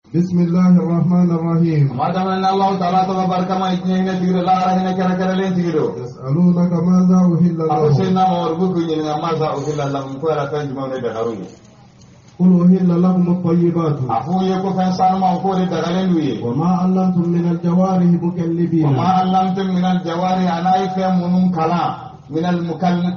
Bismillahirrahmanirrahim. Madaman Allah Ta'ala tabarakama itnya tigiro la hina kara len tigiro. Yas'alunaka madza uhilla lahum. Aku senna mawrubu yin madza uhilla lahum ko ala tan juma ne dagaru. Qul uhilla lahum at-tayyibatu. Afu ye ko fan san ma ko de dagalen duye. Wa ma 'allamtum min al-jawarih mukallibina. Wa ma 'allamtum min al-jawarih anai fa munun kala min al-mukallib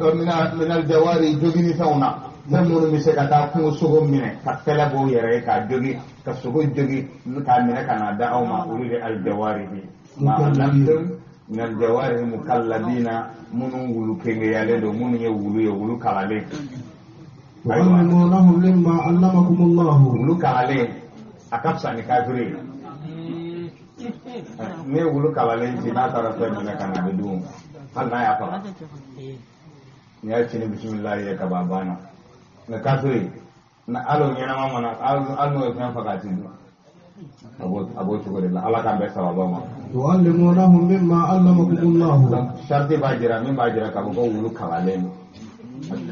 min al-jawarih jogini fauna. Namun bisa kata aku suruh mine, kata bo yere ka jogi, ka suruh jogi, ka mine kana da au ma uli al-jawarihi. Ma lamtum min al-jawarihi mukallabina munun wulu kenge yale do munun ye wulu kalale. Wa'allimunahum mimma 'allamakumullahu. Wulu kalale akapsa ni kafiri. Ne wulu kalale jina tara fa mine kana da du. Hal na ya fa. Ni ya cini bismillah ya ka babana. Na kafiri na alo nyana mama na alo ya fakati abo chugo de la ala kan be sababa ma Tu'allimunahum mimma 'allamakumullahu. sharti bajira min bajira ka ko wulu kalalen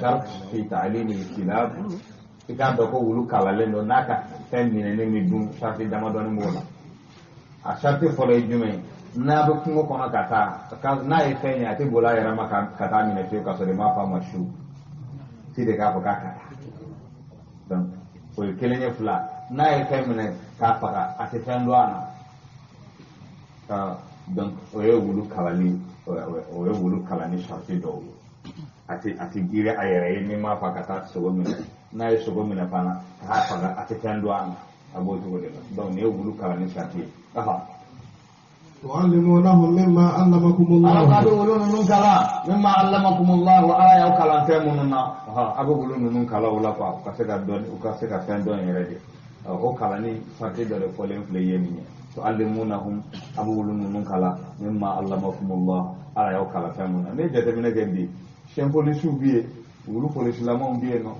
shart fi ta'lim al-kilab ika do ko wulu kalalen do naka ten ni ne mi dum sharti dama do ni mola a sharti fole jume na be kungo kono kata ka na e fenya te bola yara maka kata mi ne fiyo ka so de ma fa mashu ti de ka fa kata donc o kelenya fula na e femne ka faga ati fendo ana donc o ye wulu kalani o ye wulu kalani sharti do ati gire ayere ni ma faga ta sogo mine na e sogo mine pana ka faga ati fendo ana abo to de donc ne wulu kalani sharti Tu'allimunahum mimma 'allamakumullahu. Abu wulu nun kala mimma 'allamakumullahu aya o kala temunna abu wulu nun kala wala fa ka se ga don ka se ga fendo yere de o kala ni sharti do le folen fle yemi tu'allimunahum abu wulu nun kala mimma 'allamakumullahu aya o kala temunna ne jete mine gendi shempoli subiye wulu police lamon biye no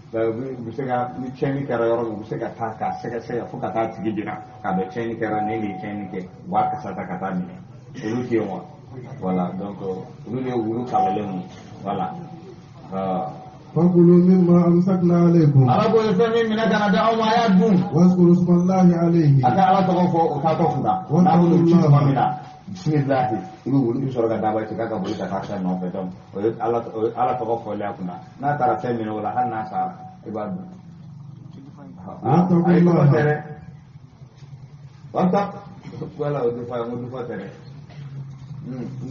da bisega ni cheni kara yoro bisega taka sega fuka ta tigidina ka be cheni kara ne ni cheni ke wa ka sata kata ni ulu ki mo voilà donc ulu le wulu kala le mo voilà Fakulu mimma amsakna alaykum. Arabo e fami mina kana da o ma ya dum Wazkuru ismallahi alayhi. aka ala to ko ka to fuda na wulu ci ma mina bismillah ibu wulu so ga da ba ci ka bulu ta ka no fe don ala to ko le akuna na tara fe mina wala han na sa ibadu wanta wala o fa mo du fa tere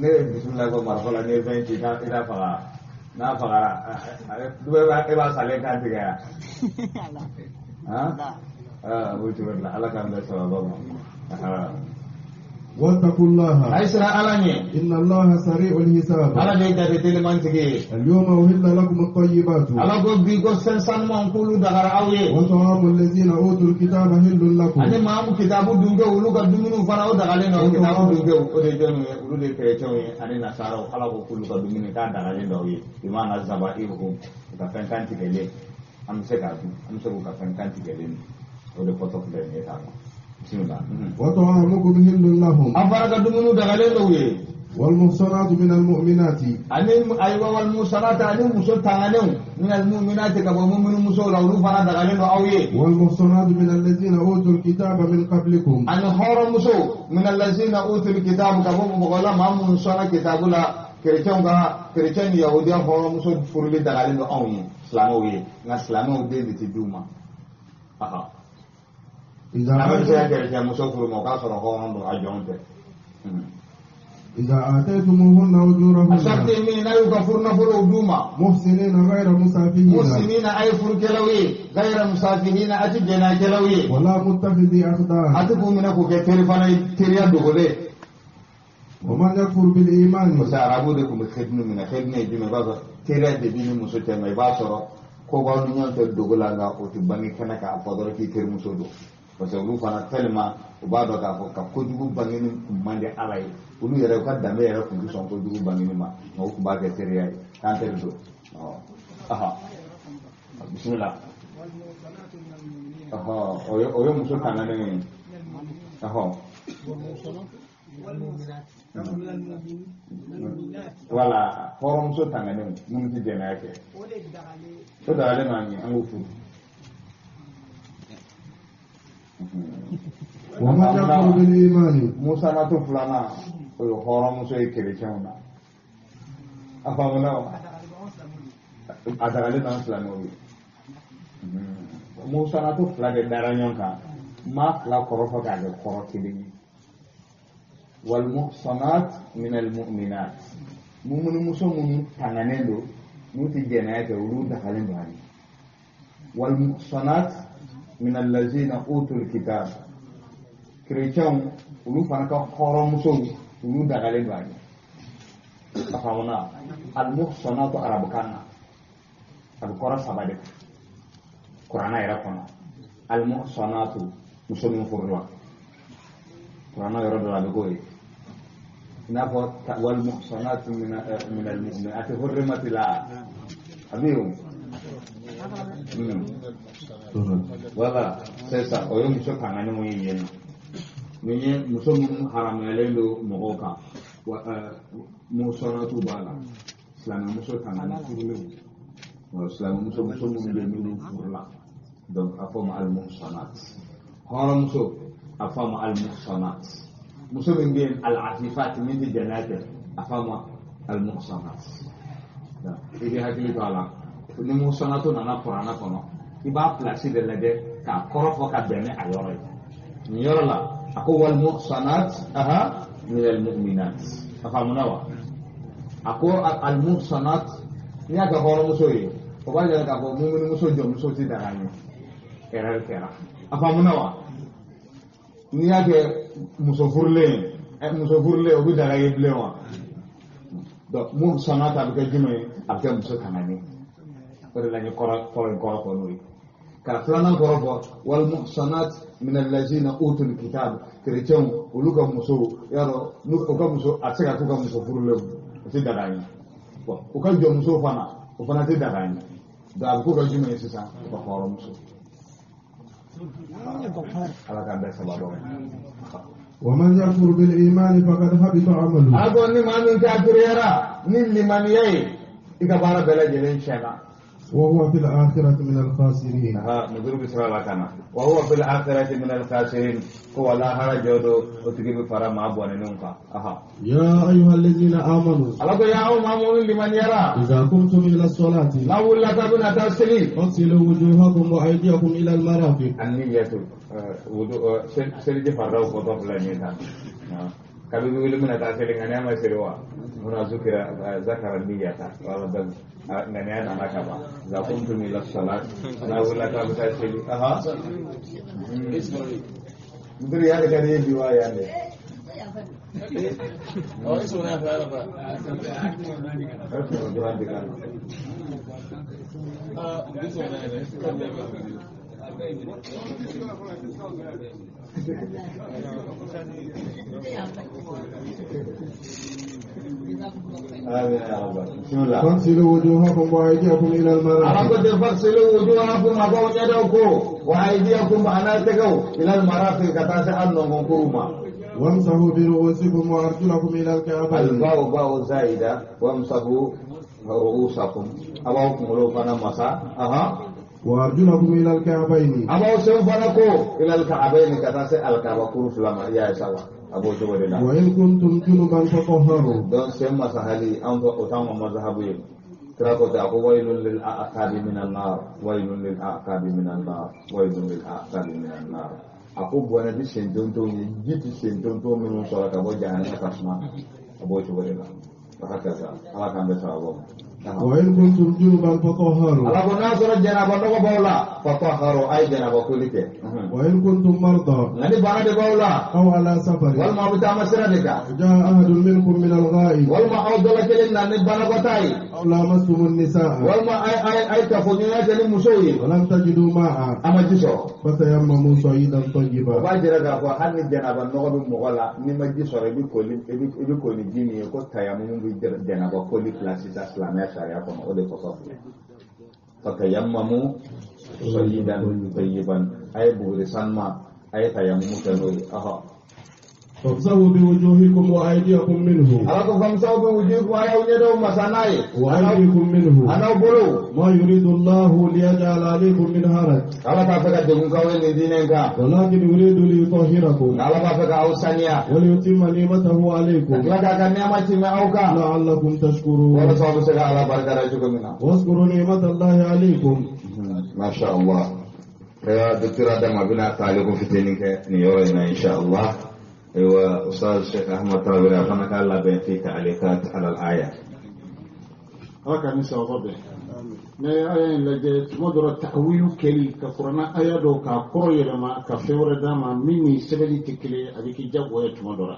ne bismillah ko marfala ne 20 ta ida fara na fara duwe ba sale kan tiga wuce wala ala kan da sababa wattaqullaha aisra alanye inna allaha sari'ul hisab. ala de da de man tige Al-yawma uhilla lakum at-tayyibatu. ala go bi go sen mon kulu daga awye Wa ta'amul ladzina utul kitaba hillun lakum. ane maamu kitabu dunge ulu ga dumunu fana o daga le no kitabu dunge o de jonu ulu de chrétien ane nasara ala go kulu ga dumunu ka daga le no yi imana zabaihu ka fankan tigele am se ka fankan tigele o de foto de ne ta bismillah Wa ta'amukum hillun lahum. afara ga dumunu daga le no ye Wal muhsanatu minal mu'minati. ane aywa wal musanata ane muso tangane min al mu'minati ka bo mu'minu muso la ulu fana daga le no awye Wal muhsanatu minal ladzina utul kitaba min qablikum. an horo muso min allazina utul kitab ka bo mo gola mamun sona kitabula chrétien yahudiya horo muso furuli daga le no awye islamo ye na islamo de ti duma Amal saya kerja musuh furu mau kasar orang do ajonte. إذا آتيتموهن أجورهن Asarti ini nayu kafurna furu duma. محسنين غير مسافهين Muslimina ay fur kelawi, gaira musafihina ati jena kelawi. ولا متخذي أخدان. Ati kumina ku ke telefona teriya dogole. ومن يكفر بالإيمان Musa arabu de kum khidnu mina khidne jume baba teriya de bini muso te mai basoro ko ba nu nyante dogola nga ko ti bangi kana ka afodoro ki ter muso do. Parce que ulu fana tellement u b'a dɔn k'a fɔ ka kojugu bangeni man di ala ye ulu yɛrɛ u ka danbe yɛrɛ kun tɛ sɔn kojugu bangeni ma nka u tun b'a kɛ teriya ye k'an teri don bisimila o ye muso tanganen ye wala hɔrɔnmuso tanganen minnu tɛ jɛnɛya kɛ o dagalen ma ɲɛ an k'o furu ومن يكفر بالإيمان Musa na to fulana o yo horo muso e chrétien na afamuna adagale na islamo Musa na to fulade daranyon ka ma la korofa ka de korotidi wal muhsanat min al mu'minat mu'minu muso munu tanganendo nuti jenayake ulu dakalen bani wal muhsanat min allazina utul kitab chrétien ulu fana ka horo muso ulu dakalen bani afamuna al muhsanat arabukana al qura sabade qur'ana era kono al muhsanat muso min furla qur'ana era do la goyi nafo wal muhsanat min al mu'minat hurrimat la abiyo wala sesa oyo muso kangani mo yen menye muso mun haram yalelo mogoka muhsanatu bala islam muso kangani furle islam muso mun be min furla donc afama al muhsanat haram muso afama al muhsanat muso min bien al afifat min di janate afama al muhsanat da idi hakili tala ni muhsanatu nana qur'ana kono iba place de lede ka korofo ka bene ayoro ni yorola ako wal muhsanat min al mu'minat afamuna wa ako al muhsanat ni aga horo muso yi o ba jere ka ko mu'min muso jo muso ti darani era afamuna wa ni yake muso furle o bi dara yeble wa donc mu sanata be jume abke muso kanani ko la ni ko noy ka flana ko wal muhsanat min allazina utul kitab chrétien uluka muso yaro nu ko muso atsaka ko muso furle o ti dara ni o ka jo muso fana o fana ti dara ni da ko jume sisa ko horo muso ومن يكفر بالإيمان فقد حبط عمله أقول لي ما من كافر يرى من لمن يي إذا بارا بلا جلين شنا وهو في الآخرة من الخاسرين نقول بسرعة لكنا وهو في الآخرة من الخاسرين هو لا هرج وتجيب فرا ما أبوان نونكا يا أيها الذين آمنوا ألقوا يا أمامون لمن يرى إذا قمتم إلى الصلاة لا ولا تبنا تسلي فاغسلوا وجوهكم وأيديكم إلى المرافق النية وضوء سلجي فرا وقطف لنيتا كابي بيقولوا من تسلي غنيا ما سيروا هنا ذكر النية ولا غنيا أنا كذا إذا قمتم إلى الصلاة لا ولا تبنا تسلي Mungkin ya dekat dia jiwa ya ni. Oh itu mana apa? Jualan dekat. Itu mana? فاغسلوا وجوهكم وأيديكم إلى المرافق. Apa faghsilu wujuhakum abawnya dauko wa aydiyakum anataku ila al-marafiq kata sa anno nguruma. وامسحوا برؤوسكم وأرجلكم إلى الكعبين. Al-ba'u zaida wamsahu ru'usakum. Abaw kumulo kana masa. وأرجلكم إلى الكعبين. Abaw sawfanako ila al-ka'bayn kata sa al-ka'ba kuruf lama ya sawa. Abu Jawadillah. وإن كنتم جنبا فطهروا. Don semma sahali anto utama mazhabu Terako aku wailul lil a'qabi minan nar, wailul lil a'qabi minan nar, wailul lil a'qabi minan nar. Aku buana di sentonto ni, gitu sentonto minum solat abo jangan kasma. Abo coba deh lah. Bahasa ala kan besar abo. وإن كنتم جنبا فطهروا. Ala bona solat janaba no baula, fatahharu ay janaba kulite. وإن كنتم مرضى Ngani bana de baula. أو على سفر Wal ma bita masradika. جاء أحد منكم من الغائب Wal ma awdala kelin nan bana batai. أو لامستم النساء Wal ma ay kafunya jadi musuhi. ولم تجدوا ماء Amajiso. فتيمموا صعيدا طيبا. Ba jira ga ko hanni janaba no do mo wala ni ma ji sore bi ko ni jini ko tayammum bi janaba ko li place ta islamia sharia ko o de ko so fa tayammamu sayyidan tayyiban ay bu risan ma ay tayammum kanoy فامسحوا بوجوهكم وأيديكم منه alako famsahu bi wujuhikum ayaw nyedo masanaye وأيديكم منه anaw bolo ما يريد الله ليجعل عليكم من حرج ala ka feka degun kawe ni dinenka ولكن يريد ليطهركم ala ba feka ausania وليتم نعمته عليكم laka ka nema ti ma auka لعلكم wala تشكرون sabu sega ala barkara jugo mina واذكروا نعمة الله عليكم ما شاء الله يا دكتور ادم ابنا تعليق فتنك نيورنا ان شاء الله ايوه استاذ الشيخ احمد طاهر فنك الله بين في تعليقات على الايه haka ni sawabe ne ayen lage modoro ta'wilu keli ka qur'ana aya do ka koroyere ma ka fewre dama mini sebeli tikile abiki jagwo et modora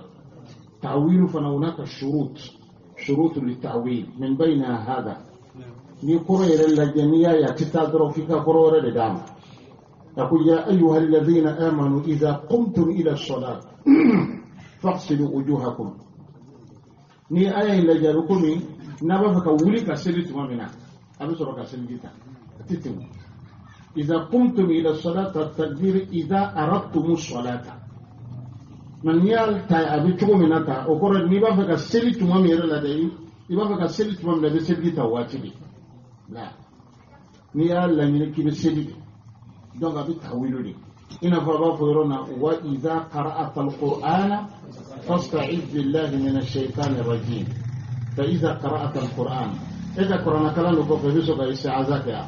ta'wilu fana hunaka shurut للتأويل من بينها هذا ni koroyere lage ni ya titadro fika koroyere dama يقول يا أيها الذين آمنوا إذا قمتم إلى الصلاة فاغسلوا وجوهكم ni aya ila jarukumi na ba ka wuli ka seli tuma mina abi soro ka seli kita titim idza qumtum ila salati at-takbir idza aradtum as-salata man yal ta abi tugo mina ta o koro ni ba ka seli tuma mina la dai ni ba ka seli tuma mina de seli ta wati la ni yal la ni ki be seli donc abi tawilu ni ina fa ba fo yorona wa idza qara'ata al-qur'ana فاستعذ بالله من الشيطان الرجيم فإذا قرأت القرآن إذا قرأنا كلامه فبيسوك استعاذك يا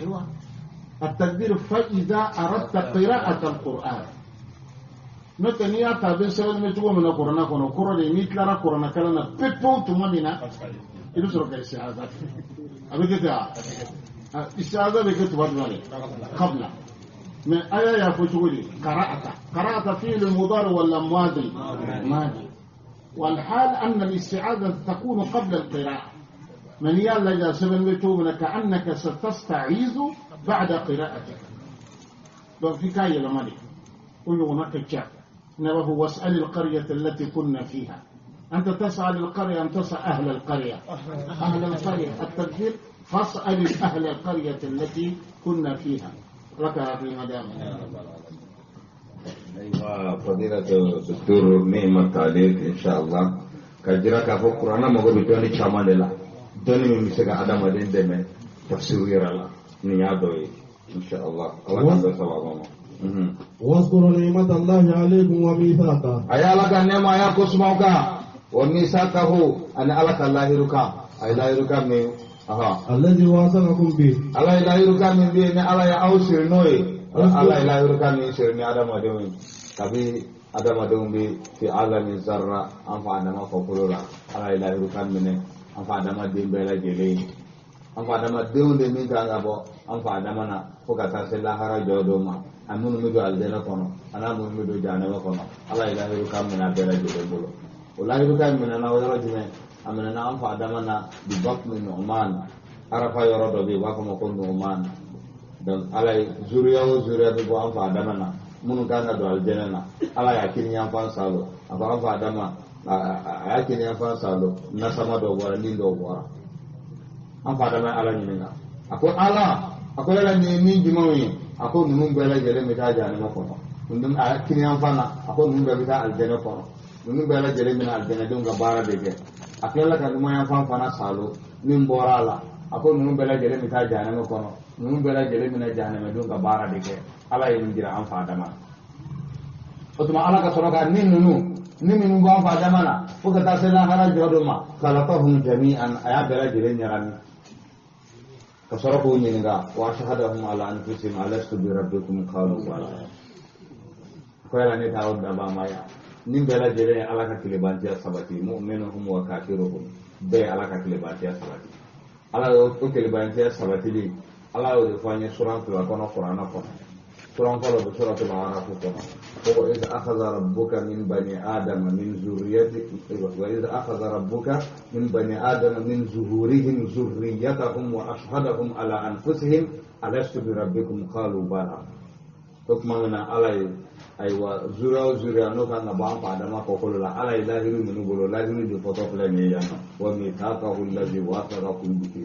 أيوة التكبير فإذا أردت قراءة القرآن نتنيا تابين سوى المتوى من القرآن كنا قرأ نيتلارا قرآن كلامنا بيبو تمامنا يبسوك استعاذك أبي كتا استعاذة بكتب أدواني قبل من آية يا فتولي قرأت فيه المضارع ولا ماضي والحال أن الاستعاذة تكون قبل القراءة من يالا سبن بتوبنا كأنك ستستعيذ بعد قراءتك لو في كاية لمالك قل هناك الشعب نبه واسأل القرية التي كنا فيها أنت تسأل القرية أن تسأل أهل القرية التكبير فاسأل أهل القرية التي كنا فيها لك في مدام ايوه فضيلة الدكتور نعمة عليك ان شاء الله كجرا كفو قرآن ما هو بتوني شامان لا دوني من مسكا ادم ادين دم تفسير يرالا نيادوي ان شاء الله الله كان بسوا واذكروا نعمة الله عليكم وميثاقه ايا لك نعمة يا كسموكا وميثاقه ان الله الله يركا اي لا يركا مي الذي واصلكم به الله لا يركا من بي الله يا اوسر نوي الله لا يركا من سر ادم ادين tapi adama dong bi fi alami zarra anfa adama ko kulura ala ila rukan mene anfa adama de bela jele anfa adama de onde min ka ngabo anfa adama na ko kata se la hara jodo ma amunu mi do aljana kono ana mun mi do jana kono ala ila rukan mena bela jele bolo wala rukan mena na wala jime amena na anfa adama na bi bakmi nu'man arafa yorodo bi wa ko mo ko nu'man dan ala zuriya bi bo anfa adama na munu kan do aljanna na ala ya kin yan fan salo aba fa dama ya kin yan fan salo na sama do bora ni do bora an fa dama ala ni na ako ala ako la ni min jimawi ako nunun bela jere mi ta jani mako no nunun a kin yan fan na ako nunun bela ta aljanna ko nunun bela jere mi na aljanna dum ga bara de ke akela kan mo yan fan fana salo min bora la ako nunun bela jere mi ta jani mako no nunun bela jere mi na jani me dum ga bara de ke ala yin jira an fa dama otuma ala ka soroka ni minu ba fa dama na o ka ta se la hara jodo ma khalaqahum jami'an aya bela jire nyarani ka soroko ni nga wa shahadahum ala anfusihim alastu bi rabbikum qalu bala ko ala ne tawo da ba maya nin bela jire ala ka kilibanti sabati mu'minuhum wa kafiruhum be ala ka kilibanti sabati ala o kilibanti sabati li ala o fanya suran to kono qur'ana kono suran ko do suratul a'raf kono ko idza akhadha rabbuka min bani adama min zurriyyati wa idza akhadha rabbuka min bani adama min zuhurihim zurriyyatahum wa ashhadahum ala anfusihim alastu bi rabbikum qalu bala to mana alai aiwa zura no kan ba pa adama ko ko la alai lahiru min bolo lahiru di foto fle ne ya wa mi taqahu allazi wasaqakum bihi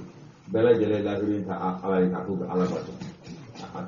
bala jale lahiru ta alai ka ku ala ba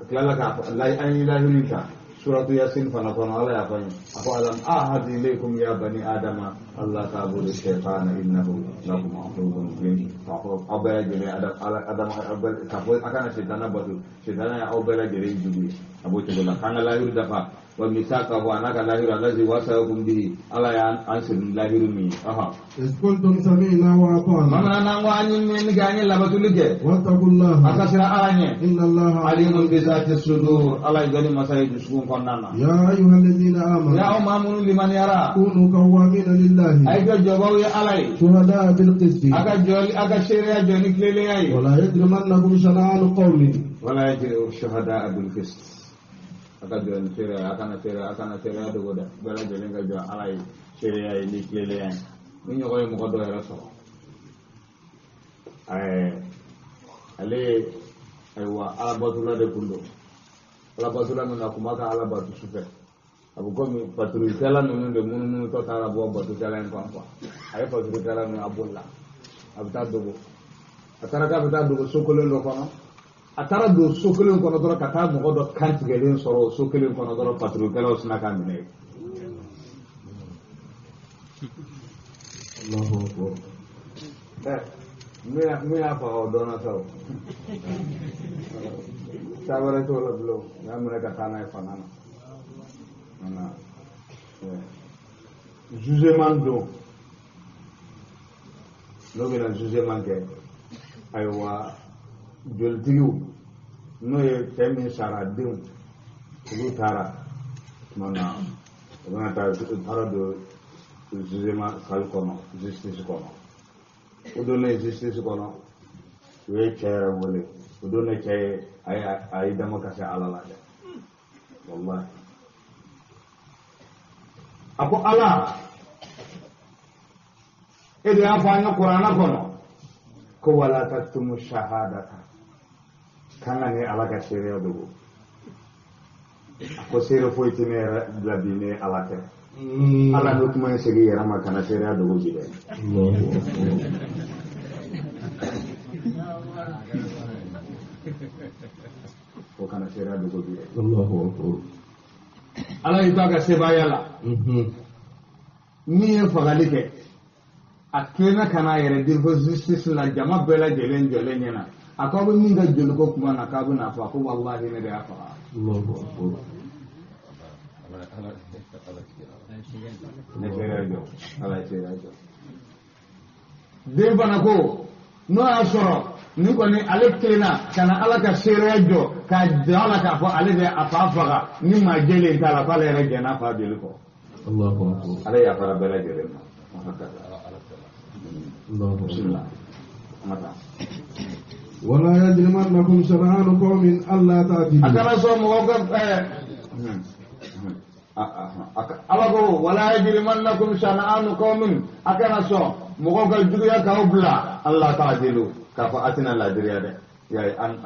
klala ka Allah an ilahi ka Surat Yasin fana kono ala apa ni? Aku alam ahad ilaikum ya bani Adam Allah ta'budu syaitana innahu lakum aduwwun mubin. Aku abala jere Adam abal kapol akan syaitana batu. Syaitana ya abala jere jubi. Abu coba kana lahir dafa wa misaka wa anaka lahir allazi wasaukum bihi ala ya ansir lahir mi. Aha. Iskultum sami'na wa ata'na. Mana nang wa anyin ni ganye labatul ge. Wattaqullaha. Akasira alanye. Innallaha Alimun bi zati sudur. Allah gani masai dusun konana. Ya ayyuhallazina amanu. Ya umamun liman yara. Kunu qawwamina lillahi. Ayo jawab ya alai. Shuhada'a bil qisti. Aga syariah joni klele ay. Wala yajrimannakum shana'anu qawmin. Wala yajri syuhada bil qist. Aga joni syariah akana syariah do goda. Bala joni ga jo alai syariah ni klele ay. Ni ñokoy mo ko do raso. Ale aywa ala batula de kundo. Ala batula no nakumaka ala batu sufe. Abu komi patru kala no de munu to tara bo batu kala en kwa. Ay patru kala no abulla. Abta dogo. Atara ka bata dogo sokolo lo kono. Atara do sokolo kono do kata mo do kanti gelen soro sokolo kono do patru kala osna kan ne. Allahu akbar. Mira apa dona tahu. Sabar itu lah belum. Ya mereka tanah panana. Mana? Jugement do. Logi na jugement ke. Aywa joltigu. No ye temi sara dim. Lu tara. Mana? Mana tara do jugement kal kono, justice kono. Udone justice kono. We kera wole. Udone kay ay dama kase alala de. Wallahi. Ako ala. Ede afanya Qur'ana kono. Ko wala taktumu shahadata. Kana ne ala ka sheria dugo. Ako sere foitine labine ala ke. Ala no tuma segi yara makana sheria dugo jide. Ko kana sheria dugo jide. Allahu akbar. Ala itaga sebayala. Ni en fagali ke. Akena kana yere dirfo justice la jama bela jelen yana. Akabu ninga jolu ko kuma na kabu na fa ko wallahi ne da fa. Allahu akbar. Ne fere jo. Ala fere jo. Debana ko no asoro ni ko ni ale kena kana ala ka sere jo ka dala ka fa ale de afafaga ni ma jelen tala fa le re na fa jelu ko. Allahu akbar. Ale ya fara bela jelen. Allahu Bismillah. Mata. Wala yajrimannakum shana'anu qawmin alla ta'dilu. Akana so mo ko ala ko wala yajrimannakum shana'anu qawmin akana so mo ko juguya ka obla Allah ta'dilu ka fa atina la diriya de ya an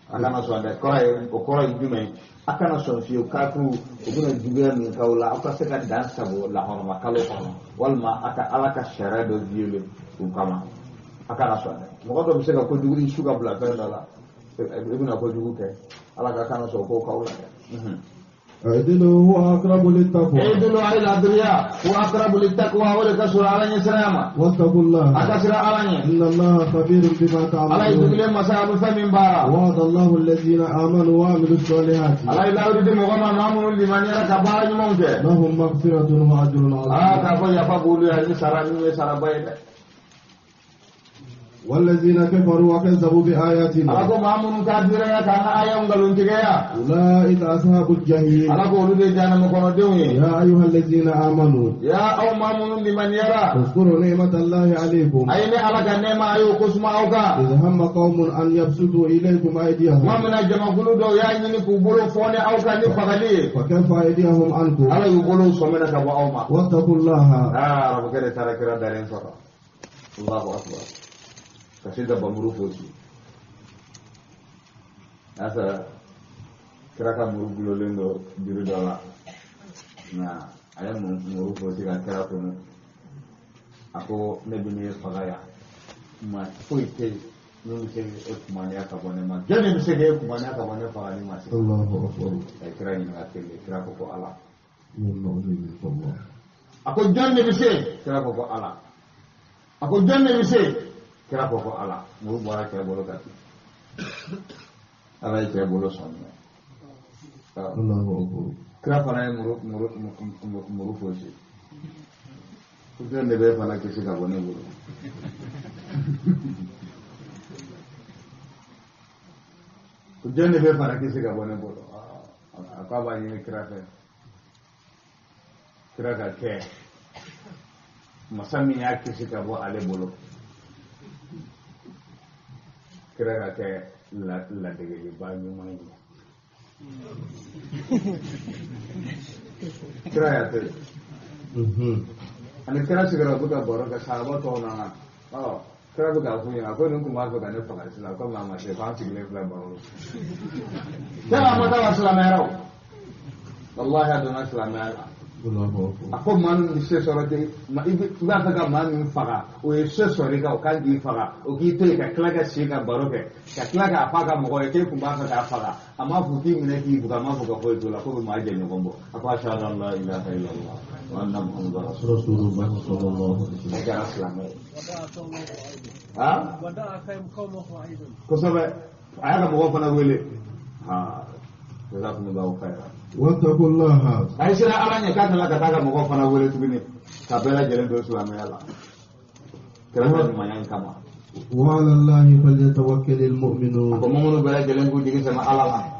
akana so de ko jume akana so fi ka ku ubuna juguya min kawla aka saka dan sabo la horma kalo kono walma aka alaka sharado viole kama akana so de mo ko do saka ko juguri suga bla fa dala ibuna ko jugu ke alaka kana so ko kawla Adilu huwa aqrabu littaqwa. Adilu ala adriya huwa aqrabu littaqwa wa la kasura alanya salama. Wattaqullaha. Akasira alanya. Inna Allaha khabirun bima ta'malun. Ala yudile masabu famin bara. Wa'ada Allahu alladhina amanu wa 'amilus solihati. Ala ilaahu de mogama mamun liman yara kabara nyumonge. Lahum maghfiratun wa ajrun 'azim. Ka ko ya fa bulu ya ni sarani sarabaye. والذين كفروا وكذبوا بآياتنا Ala ko mamun kadira ya kana ayam galun tigaya. أولئك أصحاب الجحيم. Ala ko ulude jana mo kono dewi. يا أيها الذين آمنوا Ya aw mamun liman yara. اذكروا نعمة الله عليكم Ayne ala ka nema ayu kusma auka. إذ هم قوم أن يبسطوا إليكم أيديهم Mamuna jama gulu do ya nyini ku bulu fone auka ni fagali. فكف أيديهم عنكم Ala yu bulu somena ka ba awma. واتقوا الله Rabu kere tarakira daren soro. Allahu akbar. Kasi da bamuru fosi. Asa kira ka muru gulolendo diru dala. Na ayam muru fosi kan kira kono. Ako nebini fagaya. Ma foite nun se kumanya ka bone ma jani bi se ge kumanya ka bone fa ali ma se Allahu akbar. ay kira ni na tele kira ko ala Allah. ako janne bi se kira ko ala ako janne bi se kira ko ala muru bora kira bolo ka ala kira bolo sonna Allahu akbar. kira fana ye muru fosi janne be fana kisi ka bone bolo janne be fana kisi ka bone bolo akaba ni kira fe kira ka ke masami ya kisi ka bo ale bolo kira ka ke la dege ba ni mai kira ya te ani kira sigara buka boro ka sahaba to na kira buka fu ya ko nun kuma ko ga ne fa islam ko ma se fa ti le fla boro kira ma ta islam ya wallahi aduna islam ya ako man ni se soro de ma ibi ba ka man ni faga o e se soro ka o kan di faga o ki te ka klaga se ka baro ke ka klaga faga mo ko e ke kumba ka faga ama fu ki mine ki buga ma buga ko dola ko ma je ni gombo ako sha Allah la ilaha illallah wa anna muhammadar Rasulullah sallallahu alaihi wasallam. ka islam ha wada akaim qawmuhu aidan ko sabe aya ka mo fa na wele ha jazakumullahu khairan Wattaqullaha. ay sira alanya ka tala ka taga mo ko fana wele tubini ka bela jere do islam ya Allah kala ko ma yan kama Wa 'ala Allahi falyatawakkalul mu'minun. ko mo mo bela jere ko digi sama Allah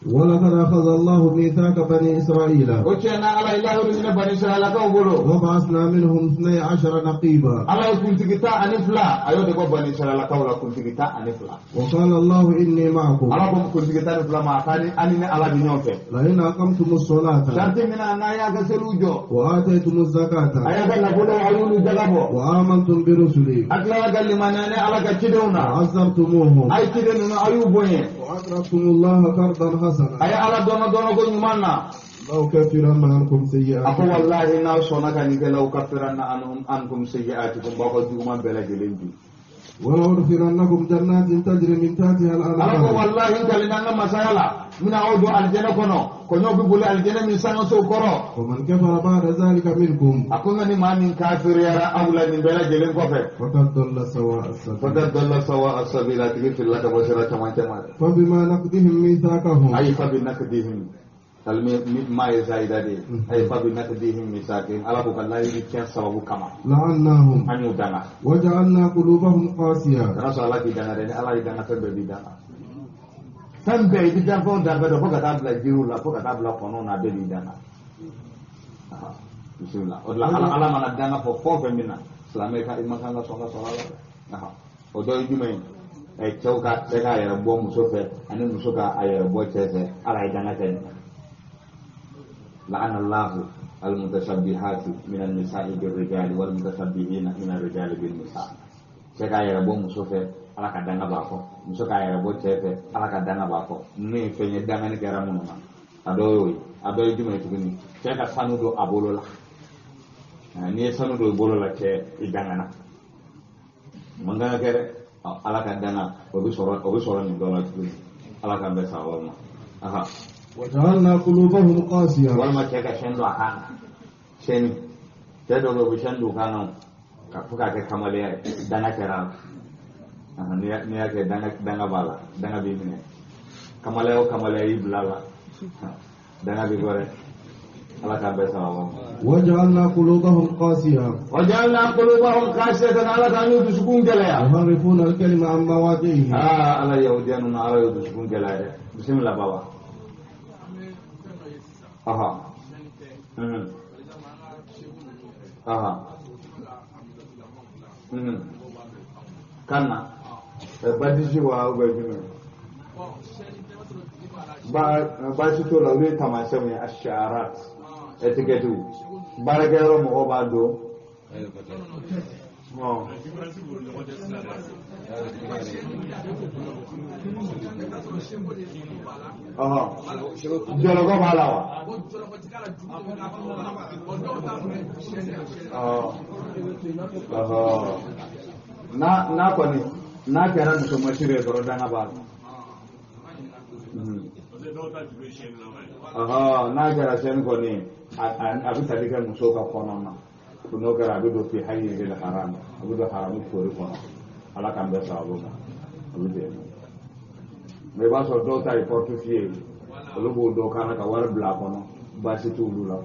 ولقد أخذ الله ميثاق بني إسرائيل o cena ala ilahu min bani israil ka bolo وبعثنا منهم 12 نقيبا ala kun tigita anifla ayo de ko bani israil ka wala kun tigita anifla وقال الله إني معكم ala ko kun tigita anifla ma kani anine ala bi nyofe لئن أقمتم الصلاة sharti mina na ya ga selujo وآتيتم الزكاة aya ga na bolo ayulu jagabo وآمنتم برسلي akla ga limanane ala ga cidewna وعزرتموهم ay cidenu ayu boye وأقرضتم الله قرضا حسنا ay ala dono go nyumanna لأكفرن عنكم ako سيئاتكم wallahi na sona kan ke law kafiranna ankum sayyi'atikum ba ko juma bela gelenji ولأدخلنكم جنات تجري من تحتها ako الأنهار wallahi kalina masayala mina odo aljana kono konyo bi bule aljana min sango so koro ومن كفر بعد ذلك منكم ako ngani manin kafir yara awla min bela gelen ko fe فقد ضل سواء السبيل faqad dalla sawa as-sabila tigfir laka basira tamantama فبما نقضهم ميثاقهم ay fa bi nakdihim kalme ma yazaida de ay fa bi nakdihim misakin ala ko wallahi bi kyan sababu kama لعناهم anyu dana وجعلنا قلوبهم قاسية rasul Allah ki dana de ala dana tambe bi dana tambe bi dan fon da be do ko ka tabla jiru la ko ka tabla kono na be bi dana bismillah o la ala mana dana fo fe minna islamai ka imma kan so la aha o do jume e chauka se ka ya bo muso fe ani muso ka ay bo chese ala dana ten la'ana Allah al-mutashabbihati min an-nisa'i bir-rijali wal-mutashabbihina min ar-rijali bin-nisa' se ka ya bo muso fe ala ka danga ba ko muso ka ya bo chese ala ka danga ba ko ni fe ni danga ni kera munuma ado jume tuguni se ka sanu do abolo la ni sanu do bolo la ke idangana mangana kere ala ka dana o bi soro ni do la tuguni ala ka be sawama aha وجعلنا قلوبهم قاسية walma ke ka shendu aka shen te do go shendu kana ka fuka ke kamale dana kera aha ni ya ke dana bala dana bi mine kamale yi blala dana bi gore ala ka be sawama وجعلنا قلوبهم قاسية وجعلنا قلوبهم قاسية على كانوا يدسكون جلايا يحرفون الكلمة عن مواضعه على يهوديان على يدسكون جلايا بسم الله بابا aha aha kana badiji wa ubajinu ba shi to laure tamashe mai asharat etiketu baragero mo obado no aha jologo balawa na kwani na kɛra muso masiri ye dɔrɔn danga b'a la n'a kɛra sɛni kɔni a bɛ tali kɛ muso ka kɔnɔ na n'o kɛra a bɛ don fi hayyil haram a bɛ don haramu fori kɔnɔ ala k'an bɛɛ sababu ma a bɛ bɛn mais i b'a sɔrɔ dɔw ta ye porte-fiye olu b'o dɔw kana ka wari bila a kɔnɔ baasi t'olu la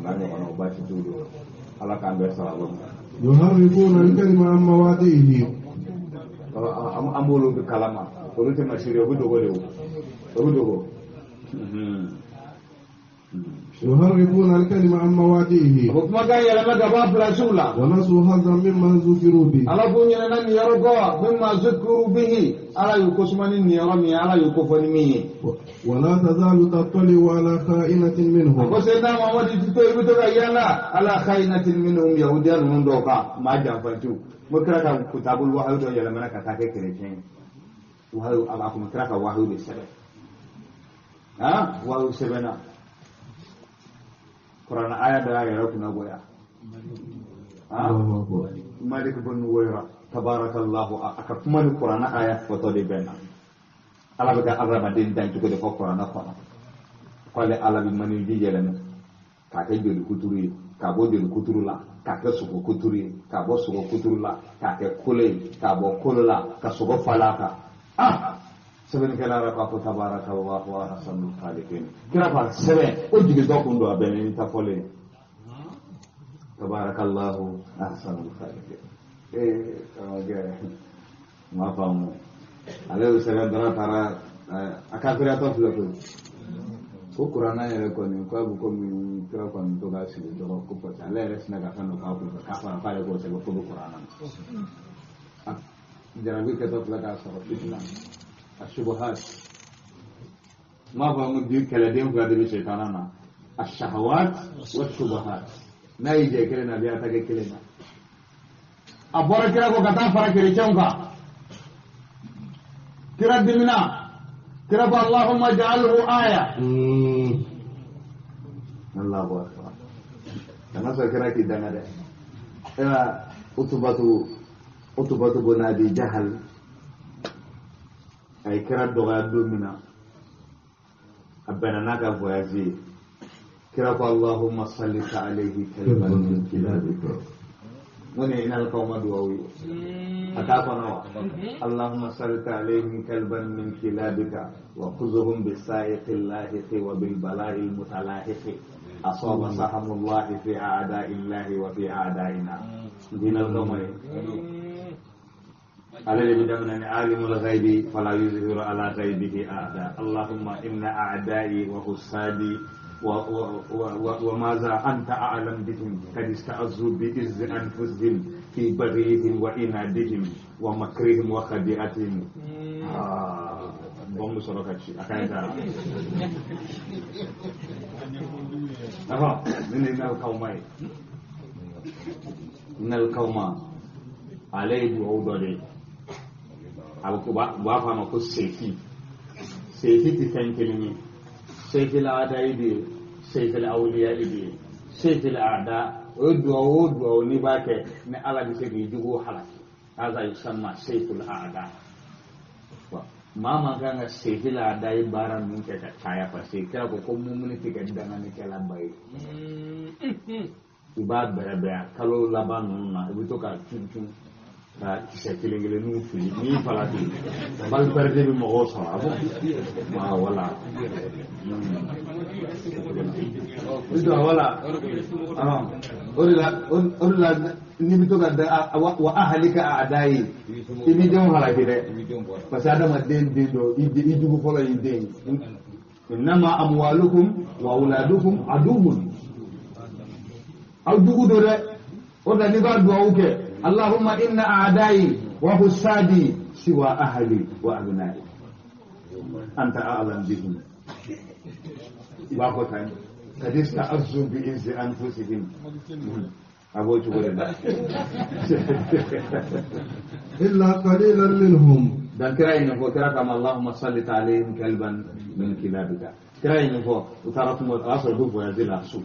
n'a ɲɔgɔnna baasi t'olu la ala k'an bɛɛ sababu ma يحرفون الكلمة عن مواضعه an b'olu bɛ kalama olu tɛ masiri o bɛ dogo de o bɛ dogo يحرفون الكلمة عن مواضعه o kuma kan yɛlɛma ka bɔ pilasiw la ونسوا حظا مما ذكروا به ala k'u ɲinɛna niyɔrɔ kɔ mimma zukuru bihi ala y'u ko suma ni niyɔrɔ min ye ala y'u ko fɔ ni min ye ولا تزال تطلع على خائنة منهم ko seyidina mamadu i bɛ to ka yala ala khayinatin minhum yahudiya ninnu dɔw kan maa janfantiw mo kira ka kutabul wahayu dɔ yɛlɛmana ka taa kɛ kerecɛn ye wahayu a kun kira ka wahayu de sɛbɛn wahayu sɛbɛnna kuranɛ aya dɔ y'a yɛrɛ kunna goya malik bin nuwayra tabarakallahu a ka kuma ni kuranɛ aya fɔtɔ de bɛnna ala bɛ ka adamaden dan cogo de fɔ kuranɛ kɔnɔ k'ale ala bɛ maniji yɛlɛma k'a kɛ joli kuturu ye k'a bɔ joli kuturu la k'a kɛ sogo kuturu ye k'a bɔ sogo kuturu la k'a kɛ kolo ye k'a bɔ kolo la ka sogo fala kan sɛbɛnnikɛla yɛrɛ k'a fɔ tabarakallahu wa ahsanul khaliqin kira fa sɛbɛn o jigintɔ kun don a bɛn ni ta fɔlen tabarakallahu ahsanul khaliqin ma faamu ale y'o sɛbɛn dɔrɔn taara a kafiratɔ filɛ ko kuranɛ yɛrɛ kɔni ko a bɛ komi kira kɔni to ka sigi dɔrɔn ko parce que ale yɛrɛ sinna ka fɛn dɔ k'a kun k'a fara k'ale k'o sɛbɛn ko bɛ kuranɛ na jarabi kɛtɔ filɛ k'a sɔrɔ fitina a subuhat m'a fɔ n ko bi kɛlɛden fila de bɛ sitana na a shahawat wa subuhat n'a y'i jɛ kelen na a bɛ a ta kɛ kelen na a bɔra kira ko ka taa fara kerecɛnw kan kira dimina kira ko Allahumma ja'alhu aya Allahu akbar kana so kira ki danga de era utubatu bin abi jahal ay kira doga domina abana naka voyage kira ko Allahumma salli alayhi kalban min kilabika woni inal qawma duwawi ataqana Allahumma salli alayhim kalban min kilabika wa khuzhum bisa'iqil lahiqi wa bil bala'il mutalahiqi asaba sahamullahi fi a'da'illahi wa fi a'da'ina dinal qawma alladhi bidamna alimul ghaibi fala yuzhiru ala ghaibihi a'da Allahumma inna a'da'i wa husadi وماذا أنت أعلم بهم قد استعزوا بإذ أنفسهم في بغيهم وإنادهم ومكرهم وخديعتهم بوم سرقتي أكيد من القوم عليه بعودة أبو بابا ما كوس سيفي تفنكلني سيف الأعداء دي سيف الأولياء دي سيف الأعداء ودعوا نباك نعلى بسيط يجوه حلق هذا يسمى سيف الأعداء ما كان سيف الأعداء بارا منك كايا فسيكا وكم ممنتك دنانك لباي ibad berabaya kalau laban nuna itu kan cun kisah kelen-kelen nufi ni falati bal perde bi mo sala abo ma wala itu wala orila ni bito ka wa ahlika a'dai ibi don halaki de parce que adama den do idugo folo yi den innama amwalukum wa auladukum aduwwun aw dugu do de o da ni ba duwa uke Allahumma inna a'dai wa husadi siwa ahli wa abnai anta a'lam bihim wa qatan kadis ta'azzu bi izzi anfusihim abo chugo da illa qalilan minhum dan kira ini ko kira kama Allahumma salli alaihim kalban min kilabika kira ini ko utaratum wa asr du wa yazil asu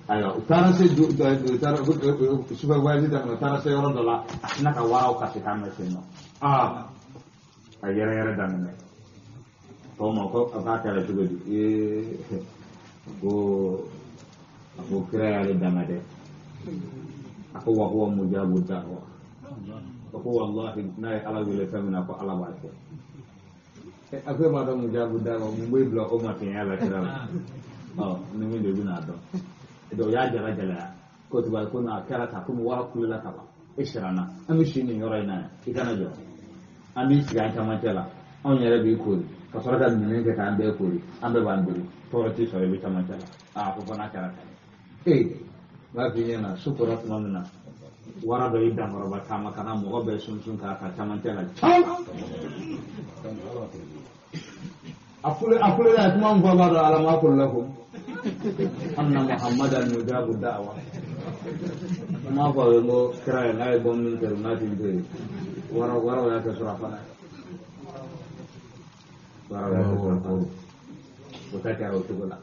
ayo utara se utara supervisor da utara se yoro dola na ka waraw ka se kan se no ayere dan ne to mo ko aka kala tugodi ko kira ale damade ako wa huwa mujabu da'wa ako wallahi na ala wile famina ko ala barke ako ma do mujabu da'wa mu boy blo o ma tin ala tira ni mi de bina do ya jara jala ko to ba ko na kara ta ko wa kulula ka ba ishrana ami shini yoro ina ikana jo ami siga kama tela on yere bi ko ka sora da ni ke ta ambe ko ambe banduri to ti sore bi kama tela ko na kara ta ba finyana sukurat mamna wara do idda maraba kama kana mo be sun ka taman tela afule da kuma mo ba do alama kullakum anna muhammadan yujabu da'wa ma ba mo kira ngai bom min ter na tin de wara ya ka sura fana wara ya ka sura fana ko ta ka o tugula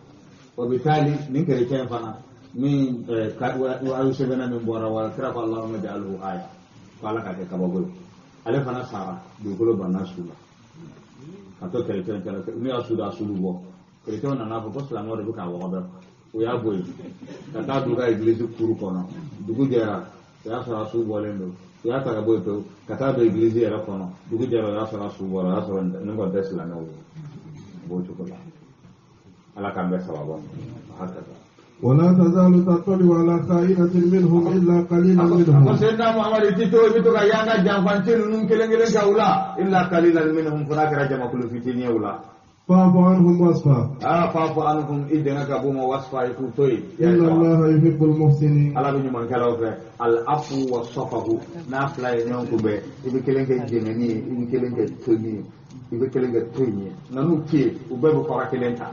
wa bitali min kare kan fana min wa ayusebena min bora wala kira ko Allah ma ja'alu aya ko ala ka ke kabagol ale fana sara du golo banna sula kato kere kere ni asuda sulu bo kere to na ko salamo de ka wa ba o ya boy ka ta du ga iglesia kuru kono dugu jera ya sara su bolendo ya ta ga boy to ka ta be iglesia ra kono dugu jera ya sara su bola ya sara ngo de salamo bo chokola ala kan be sababa hakka ولا تزال تطلع على خائنة منهم إلا قليلا منهم. وسيدنا محمد تيتو بيتو كيانا جانفانتين نون كلن كاولا إلا قليلا منهم فراك رجع مكلو في تينيا ولا. فاعف عنهم واصفا. فاعف عنهم إذا كابوما واصفا يكوتوي. إن الله يحب المحسنين. على بني من كلاو في العفو والصفح نافلا ينون كوبي إذا كلن كجنني إذا كلن كتوني إذا كلن كتوني نانو كي وبيبو فراك لنتا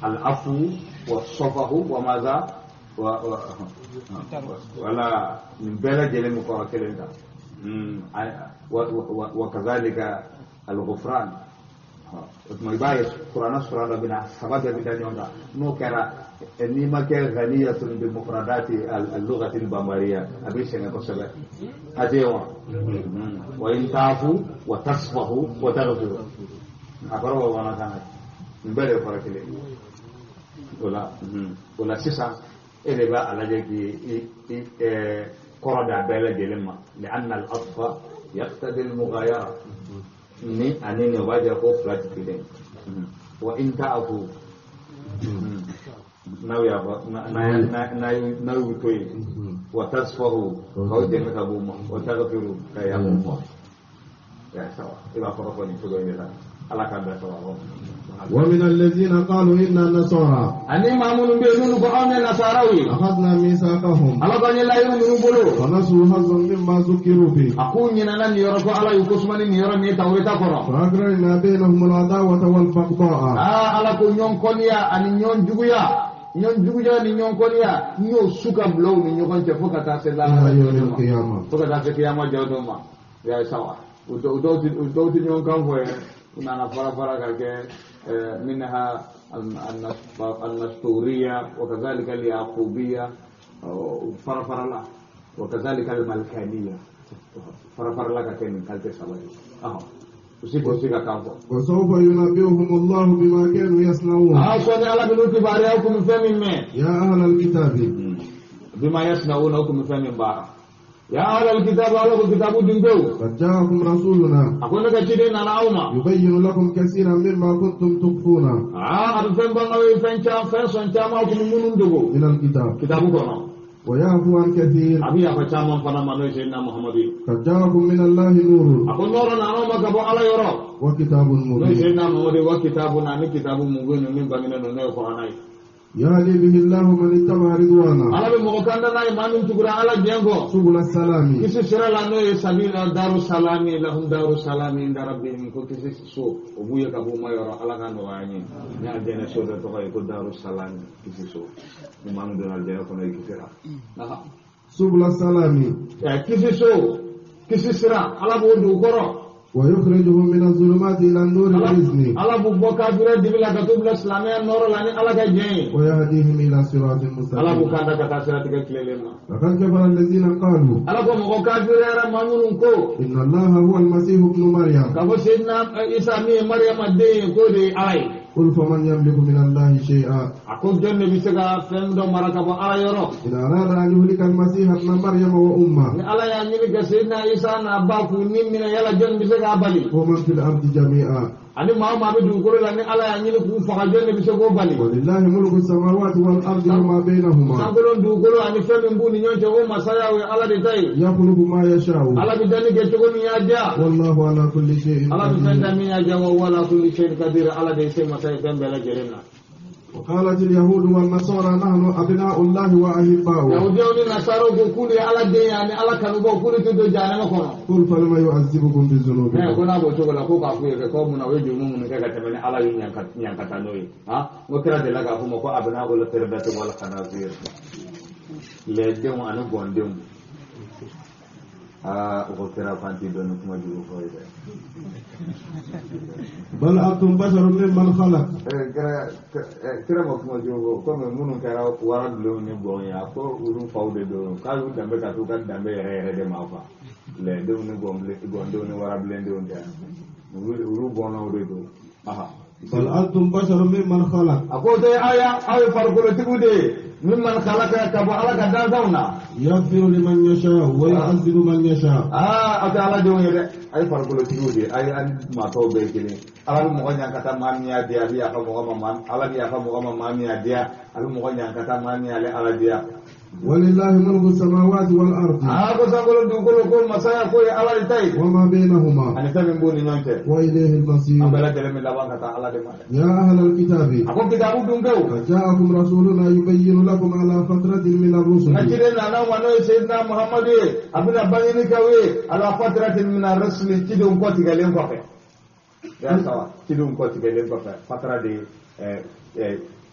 العفو والصفح وماذا ولا من بلد جل مقاتلين وكذلك الغفران ما يبايع قرآن سورة بنا سبعة بدانيونا نو كرا إني ما كان غنية بمفردات اللغة البمارية أبي سنة كسبة أجيوا وإن تعفوا وتصفحوا وتغفروا أقرأ وانا كان من بلد فرقلين wala sisan ele ba alaje ki qoroda bela jelema li anna al atfa yaqtadi al mughayara ni anene waja ko flat kiden wa in ta'fu naw ya ba na toy wa tasfahu ko de ka bu ma wa taghfiru ka ya mu ya sawa ila farqo ni tudo ni ala kan da sawa ومن الذين قالوا إنا نصارى أني ما من بينون بقوم النصارى أخذنا ميثاقهم على بني لا يؤمنون بلو ونسوا حظا مما ذكروا به أكون ينانا نيركو على يكسمني نيرا مي توريتا كورا فأجرينا بينهم العداوة والبغضاء على كون يون كونيا أن يون جويا ni nyon kolia nyo suka blow ni nyon konche foka ta se la يوم القيامة foka ta se kiyama jawdoma ya sawa udo nyon kan fo una fara kake منها النسطورية وكذلك اليعقوبية فرفر الله وكذلك الملكانية فرفر الله كتين كالتي سبعي وسوف ينبئهم الله بما كانوا يصنعون أصلي على بنوك باريكم فم من يا أهل الكتاب بما يصنعونكم فم بارا يا أهل الكتاب على الكتاب دينكو قد جاءكم رسولنا أقول لك كده نعوما يبين لكم كثيرا مما كنتم تخفون أرفن بنوي فنشا فنشا ما كم منون دعو من الكتاب كتابكم ويعفو عن كثير أبي أفهم من فنا منوي سيدنا محمد قد جاءكم من الله نور أقول نور نعوما كبو على يرى وكتاب مبين سيدنا محمد وكتاب نعني كتاب مبين من بيننا ننوي قرآني يهدي به الله من اتبع رضوانه على بمقدنا لا إيمان تقرأ على جنبه سبل السلام كيس سر لانه سبيل دار السلام لهم دار السلام عند ربهم كيس سو أبويا كابو ما يرى على كان وعاني نعجنا سو ده تقول يكون دار السلام كيس سو إيمان دون الجنة كنا يكسرها سبل السلام كيس سو كيس سر على بود وكرا ويخرجهم من الظلمات إلى النور بإذنه ala bu boka dure dibila ka tubla islamia noro lani ala ka jey ويهديهم إلى صراط ala bu مستقيم kanda ka tasira tiga kilelema لقد كفر الذين قالوا ala ko mo ka dure ra mamunun ko إن الله هو المسيح ابن مريم ka bo sidna isa mi maryama de ko de ay قل فمن يملك من الله شيئا ako jonne bi sega fendo maraka bo ala yoro إن أراد أن يهلك المسيح ابن مريم وأمه ni ala ya nyini ka sidna isa na ba ku nimmina yala jon bi sega bali ومن في الأرض جميعا ani ma ma be du ko la ni ala ya nyini ku fa jonne bi sego bali ولله ملك السماوات والأرض وما بينهما sangolon du ko ani femi mbuni nyonje o masaya we ala de tay يخلق ما يشاء ala bi dani ke to mi ya ja والله على كل شيء ala bi قدير fenda mi ya ja wala kulli shay'in qadir ala de se masaya fembe la jerena وقالت اليهود والنصارى نحن أبناء الله وأحباؤه yahudi ni nasaro ko kuli ala de yani ala kanu go kuli to do jana ko no قل فلما يعذبكم بذنوبكم ko na bo to la ko ka ku ye ko mun na we jumu mun ka ka tabani ala yin yanka tanoi ha mo kira de la ga ko mo ko abna wala tirdatu wala khanazir le dem anu gondem ko kira fanti don kuma juru ko ide بل أنتم بشر ممن خلق kira mo kuma juru ko me munun kara waran lo ni bon ya ko urun fawde do ka yu dambe ka to kan dambe re de ma fa le de ni gondo ni warab le de on ta uru bono de do aha بل أنتم بشر ممن خلق ako te aya ay farko tigude mimman khalaqa ka bo ala ka dauna يغفر لمن يشاء ويعذب من يشاء ata ala de yede ay farko tigude ay an ma to be kini ala mo nya kata mamiya dia dia ka mo man ala dia ka mo mamiya dia ala mo nya kata mamiya le ala dia ولله ملك السماوات والأرض ko sangolo du ko masaya ko ya ala tay وما بينهما ani tabe mboni nyonte وإليه المصير ambela tele mi lawan kata ala de ma يا أهل الكتاب ako kitabu dungaw قد جاءكم رسولنا يبين لكم على فترة من الرسل nakire na na wano sayyidina muhammad abuna bangini kawe ala fatratin min ar-rusul kidum ko tigalen ko fe ya sawa kidum ko tigalen ko fe fatra de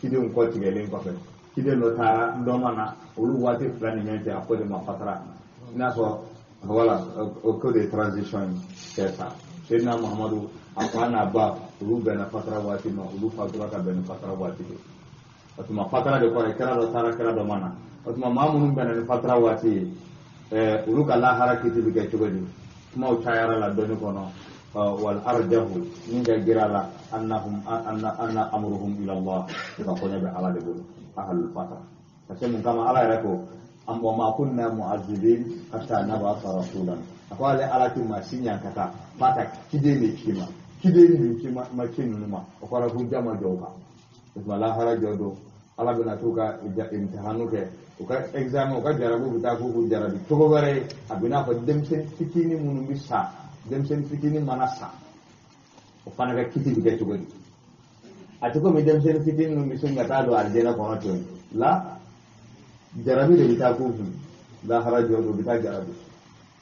kidum ko tigalen ko fe kidem no ta ndomana ulu wati fulani nyante akode ma fatra na so wala ko de transition c'est sayyidina muhammad afana ba ulu bena fatra wati ma ulu fatra ka bena fatra wati atuma fatra de ko kera do tara kera do mana atuma mamunum bena fatra wati ulu kala harakiti bi gachogodi kuma utayara la doni kono wal arjahu ninga girala anna amruhum ila Allah ka konya be ala de bulu ahlul fatra kasem kama ala rako am wa ma kunna mu'azzibin hatta nab'a rasulan akwale ala ti masinya kata fata kideni kima makinuma akwara ku jama jawka bismillah hara jodo ala bena tuka imtihanu ke uka exam uka jarabu buta ku jarabi to bare abina fa demsen fitini munu bisa demsen fitini manasa o fana ga kiti biga to gadi atiko me demsen fitini munu bisa ngata do aljana kono to la jarabi de bita ku la harajo do bita jarabi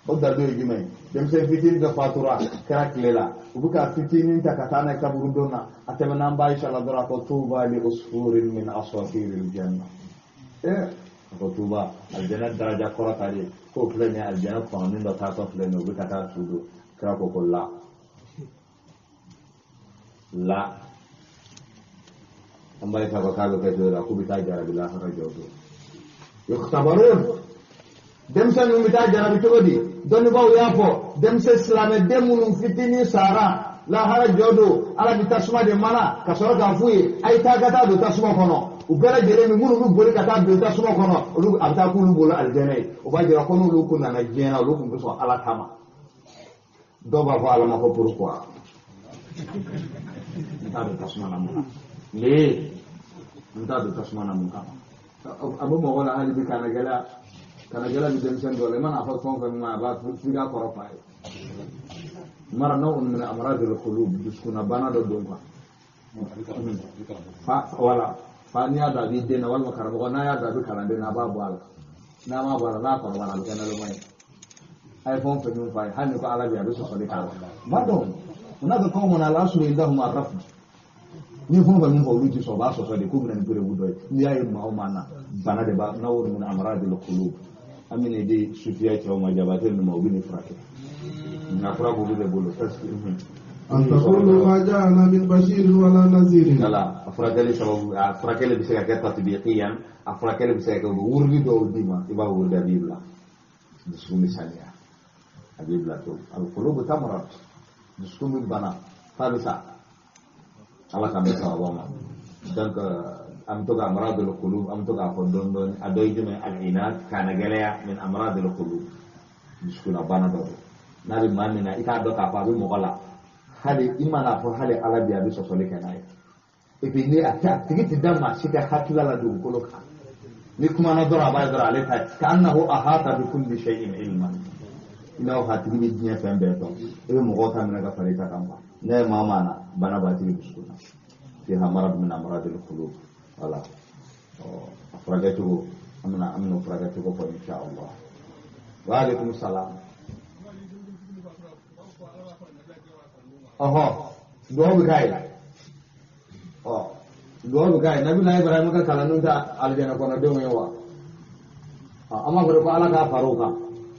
o da do yime demsen fitini ga fatura kraklela ubuka fitini ta katana kaburu dona atema namba inshallah dora ko tuba li usfurin min asafiril janna ko tuba aljanna daraja korata de ko plene aljanna ko min do ta ko plene ubuka ta sudo kra ko la ambai ka ka ga do la ku bita jarabi la harajo do yukhtabarun demsen num bita jarabi to di doni baw yafo demse islame demunum fitini sara la hara jodo ala bitasuma de mana kasoro ka fuye ay tagata do tasuma kono u bela jere mi munu boli kata do tasuma kono lu abta ku lu bola aljanay o ba jera kono lu kunna na jena lu kun so ala tama do ba fa ala ma ko pourquoi nta do tasuma na mun le nta do tasuma na mun abu mo wala hali bi kana gala bi demsen dole man afa kon fa ma ba figa ko rafa mara nawun min amradil qulub duskuna bana do donka fa wala fa ni ada bi dena wal makarabo ko na ya da bi kalande na babu ala na ma bara na ko wala kana lo mai ay fon fa nyum fa hani ko ala bi abi so soli ka ba do una ko mo na la su indahum arraf ni fon fa nyum fa uluti so ba so de ko bunan pure budoy ni ay ma o mana bana de ba nawun min amradil qulub amine de sufiya ke o majabatel no mawbini frake ngafura bulu de bulu taski أن تقولوا ما جاءنا من بشير ولا نذير. لا أفراد سبب أفراد bisa kayak tatbiqiyan أفراد bisa kayak wurdi do dima iba wurda bibla disukum misalnya bibla tuh al-qulub tamrat disukum bana bisa Allah kami sawama dan ke amtuga amradul qulub amtuga fondon adoi jume al-inat kana galaya min amradul qulub disukum bana do nabi mamina ita do ka fa bi mugalla hali imana fo hali ala biya bi sosole kenai ipi ni atta tigi tidamma sika hakila la du koloka ni kuma na dora ba dora ale ta kannahu ahata bi kulli shay'in ilman ina ha tigi bi nya fembe to e mo gota mina ga farita kamba ne mama na bana ba tigi biskuna fi hamarad min amradil qulub wala afragatu amna afragatu ko insha Allah wa alaikum salam. Dua bekai. Dua bekai. Nabi Ibrahim ka kalanu ta aljana kono do mewa. Amma berapa ala ka faruka.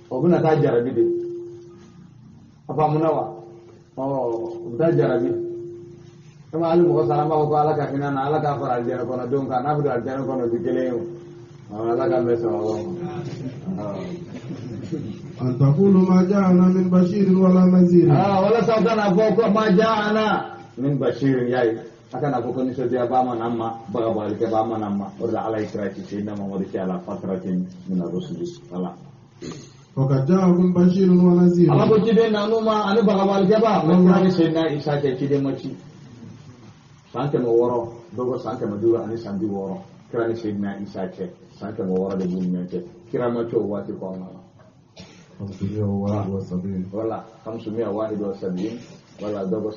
Buna ta jarabi de. Apa munawa? Ta jarabi. Kama alu ko salama ko ala ka kinana ala ka far aljana kono do ka nabi aljana kono dikele. Ala ka mesa Allah. أن تقولوا ما جاءنا من بشير ولا نذير. ولا سوكنا فوق ما جاءنا من بشير ياي akan aku koni sedia bama nama baga balik ke bama nama orda ala ikrati sina mo modi ala fatratin min ar-rusul ala فقد جاءكم بشير ونذير. ala ko tibe nanu ma anu baga balik ke ba ikrati sina isa ke tibe machi sanke mo woro dogo sanke mo dura ani sandi woro kirani sina isa ke sanke mo woro de bunmente kirama to wati ko na 571 wala 571 wala dogo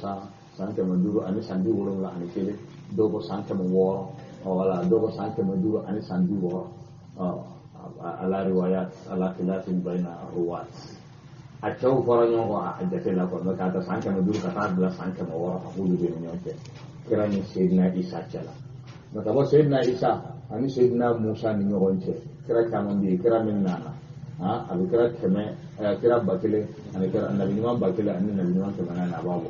sanke maduro ani sandi wolo la ani kele dogo sanke mo woro wala dogo sanke maduro ani sandi woro ala riwayat ala khilafin baina ruwat atau foranyo ko ajate la ko kata sanke maduro kata adalah sanke mo woro aku dulu nyonte kirani sayyidina Isa cala maka bo sayyidina Isa ani sayyidina Musa ni nyonte kira kamandi kira minnana abi kira keme kira bakile ani kira annabi imam bakile ani nabi imam kemana na babu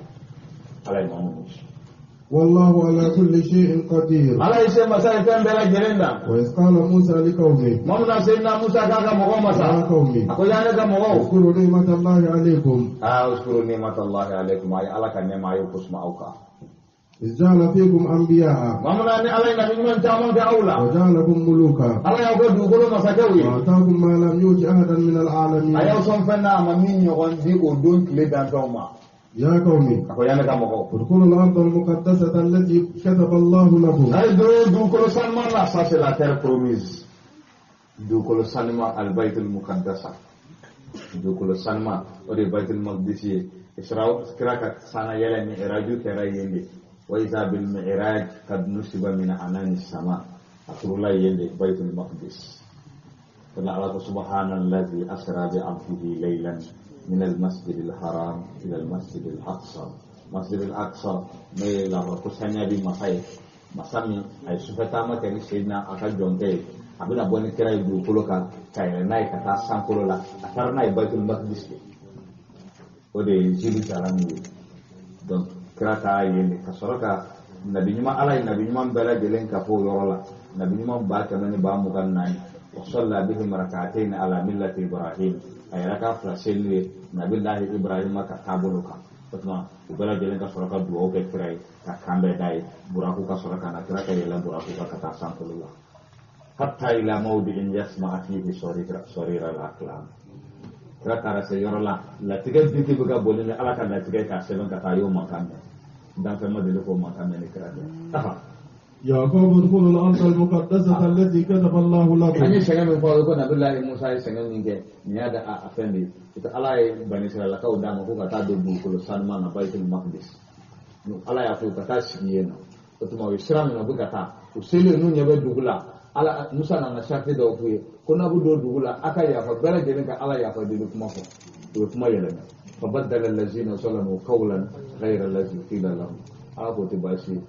ala imam والله على كل شيء قدير. ala ise masa kan bela gerenda وإذ قال موسى لقومه mamna sayyidina Musa kaka mogo masa يا قومي ako yana ka mogo اذكروا نعمة الله عليكم uskuru ni'matallahi alaikum ay ala kan nema ayu kusma auka إذ جعل فيكم أنبياء mamna ni ala nabi imam tamam ka aula وجعلكم ملوكا ala ya ko dugulo masa kawi وآتاكم ما لم يؤت أحدا من العالمين. ayaw son fenna ma min nyogon di o don kle dan tawma يا قومي ako yana ka mogo ادخلوا الأرض المقدسة التي كتب الله لكم. ay do ko sanma la ça c'est la terre promise do ko sanma al baitul muqaddasa do ko sanma o de baitul maqdisi isra kiraka sana yala ni iraju kera yende wa iza bil mi'raj kad nusiba min anani sama akurullah yende baitul maqdis kana Allah subhanallazi asra bi 'abdihi laylan min al-masjidil haram ila al-masjidil aqsa masjidil aqsa me la ko sanya bi masai masami ay sufata ma kani sayyidina aka jonte abina boni kira du koloka kay nay kata sankolo la atar nay baitul maqdis o de jibi salami donc kira ta yende ka soroka nabi nyuma alay nabi nyuma bela jelen ka fo yorola nabi nyuma ba ka nani ba mu kan nay wa salla bihim rak'atayn ala millati ibrahim ay raka flasel nabi allah ibrahim ka kabuluka fatma bela jelen ka soroka duo ke kirai ka kambe dai buraku ka soroka na kira ka yela buraku ka kata sankolo la hatta ila mawdi'in yasma'a fihi sarira al-aqlam kira kara se yorola la tiga diti buga bolini ala kan la tiga ka seben ka tayo makamne dan fa madele ko makamne ni kira de يا قوم ادخلوا الأرض المقدسة التي كتب الله لكم. ani senga men fo ko nabillahi musa senga ninge niada a afendi ita ala bani israila ka udama ko kata do bu ko sanma na baitul maqdis no ala ya ko kata shiyena to ma wisram na bugata usele nu nyabe dugula ala musa na shafi da ku ko na bu do dugula aka ya fa bala jeni ka ala ya fa dilu kuma ko to kuma yelena fa badala allazina salamu qawlan ghayra allazi qila lahum ako te bashi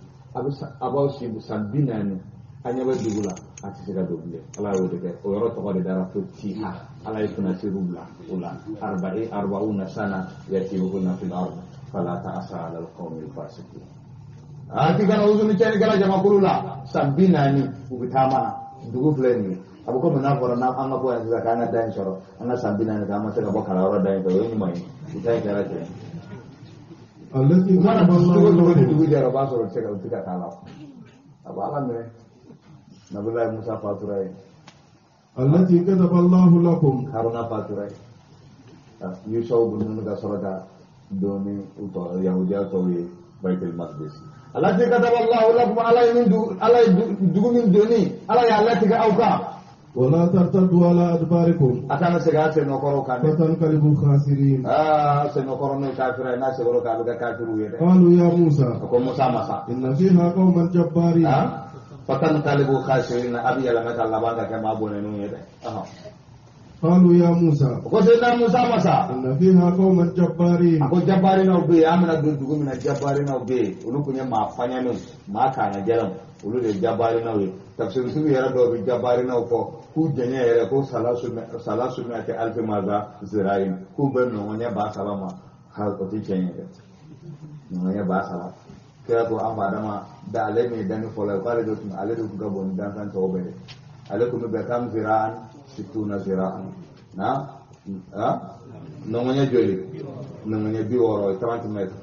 abausi sambinani anya be dugula ati sega dugle ala wode ke o yoro to de dara futiha ala yakuna sirubla ula 40 sana yatibuna fil ard fala ta'asa ala alqawmi alfasiqin ati kana uzuni chani kala jama kulula sabina ni ubitama dugu fleni abu ko mena fora na anga ko ya kana dan soro ana sabina ni kama sega bokala ora dan to yoni mai itai kala te التي mana كتب الله dugu لكم jara basoro sega utika kala abala me Nabilah Musa Faturai, التي كتب الله لكم Haruna Faturai, Yusuf bin Nun Gasrada, Doni Uto Yahudi atau Baitul Maqdis. Allati kataba Allah lakum alai dugumin doni, alai allati ka auka. ولا ترتدوا على أدباركم Akana sega se nokoro kan. فتنقلبوا خاسرين Se nokoro no kafirai na se goro ka kafiru yede. قالوا يا موسى Ko Musa masa. إن فيها قوما جبارين Fatan kalibu khasirin abi ala mata labanga kama abone no yede. قالوا يا موسى Ko se na Musa masa. إن فيها قوما جبارين Ako jabari na ube amina dugu mina jabari na ube ulu kunya mafanya no maka na jalam ulu de jabari na we tafsir su yara do bi jabari na ko ku jenya yara ko salasu na ke alfi maza zirain ku ben no nya ba salama hal ko ti jenya no nya ba sala kira ko an fada ma da ale ne dan fola ko ale do tun ale do ga bon dan kan to be ale ku be kam ziraan situna ziraan na nongonya joli nongonya bi woro 30 meter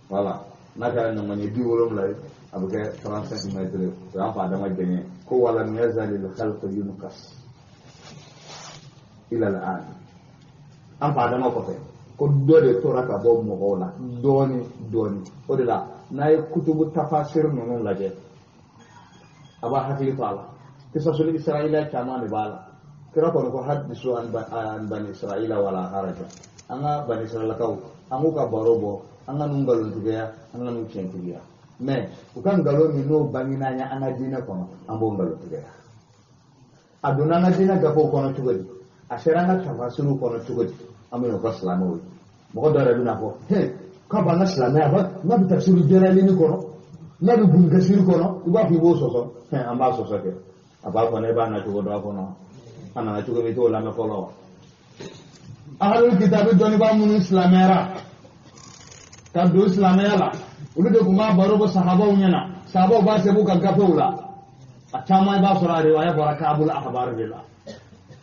voilà naka nongonya bi woro lay abuke 35 meter to am fa dama denye ko wala yazali al khalq yunqas ila al an am fa dama ko fe ko dole to raka bo mo hola doni o de la nay kutubu tafasir non laje aba hakili fala kisa sul israila kama ne bala kira kono ko hadisu an bani israila wala haraja anga bani israila kaw angu ka barobo anga nungalo tiga anga nu chentiya me ukan galo mi no banginanya anga dina kono ambo ngalo tiga aduna na dina gapo kono tugodi asheranga tafasiru kono tugodi amoyo ko islamu mo ko dara duna ko he ka bana islamu ba na bi tafsiru jerali ni kono na bi bulgasiru kono iba fi bo soso he amba soso ke aba ko ne ba na tugodo kono ana na chugo mito la me follow ahlul kitab doni ba mun islamera ta do islamera ulu de kuma baro bo sahaba unyana sahaba ba se bu gagga feula achama ba sura riwaya baraka abul ahbar bila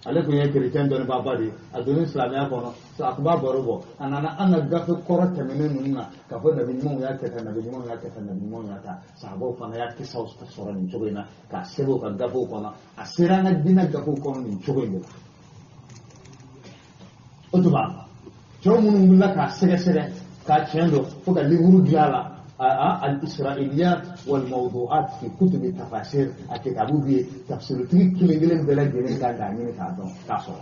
ale ko ye christian doni ba badi adoni islamera kono sa akba baro bo anana ana gafe korata menen nunna ka fo nabi mun ya ta nabi mun ya ta sahaba fa na ya ki saus ta sura ni chogina ka sebo ka gafo kono asira na dina gafo kono ni chogina otuba chomun mulla ka sere ka chendo fo ka liburu diala al-isra'iliyat wal mawdu'at fi kutub at-tafasir akitabu bi tafsir tikilengelen bela gelen ka dani ka don ka so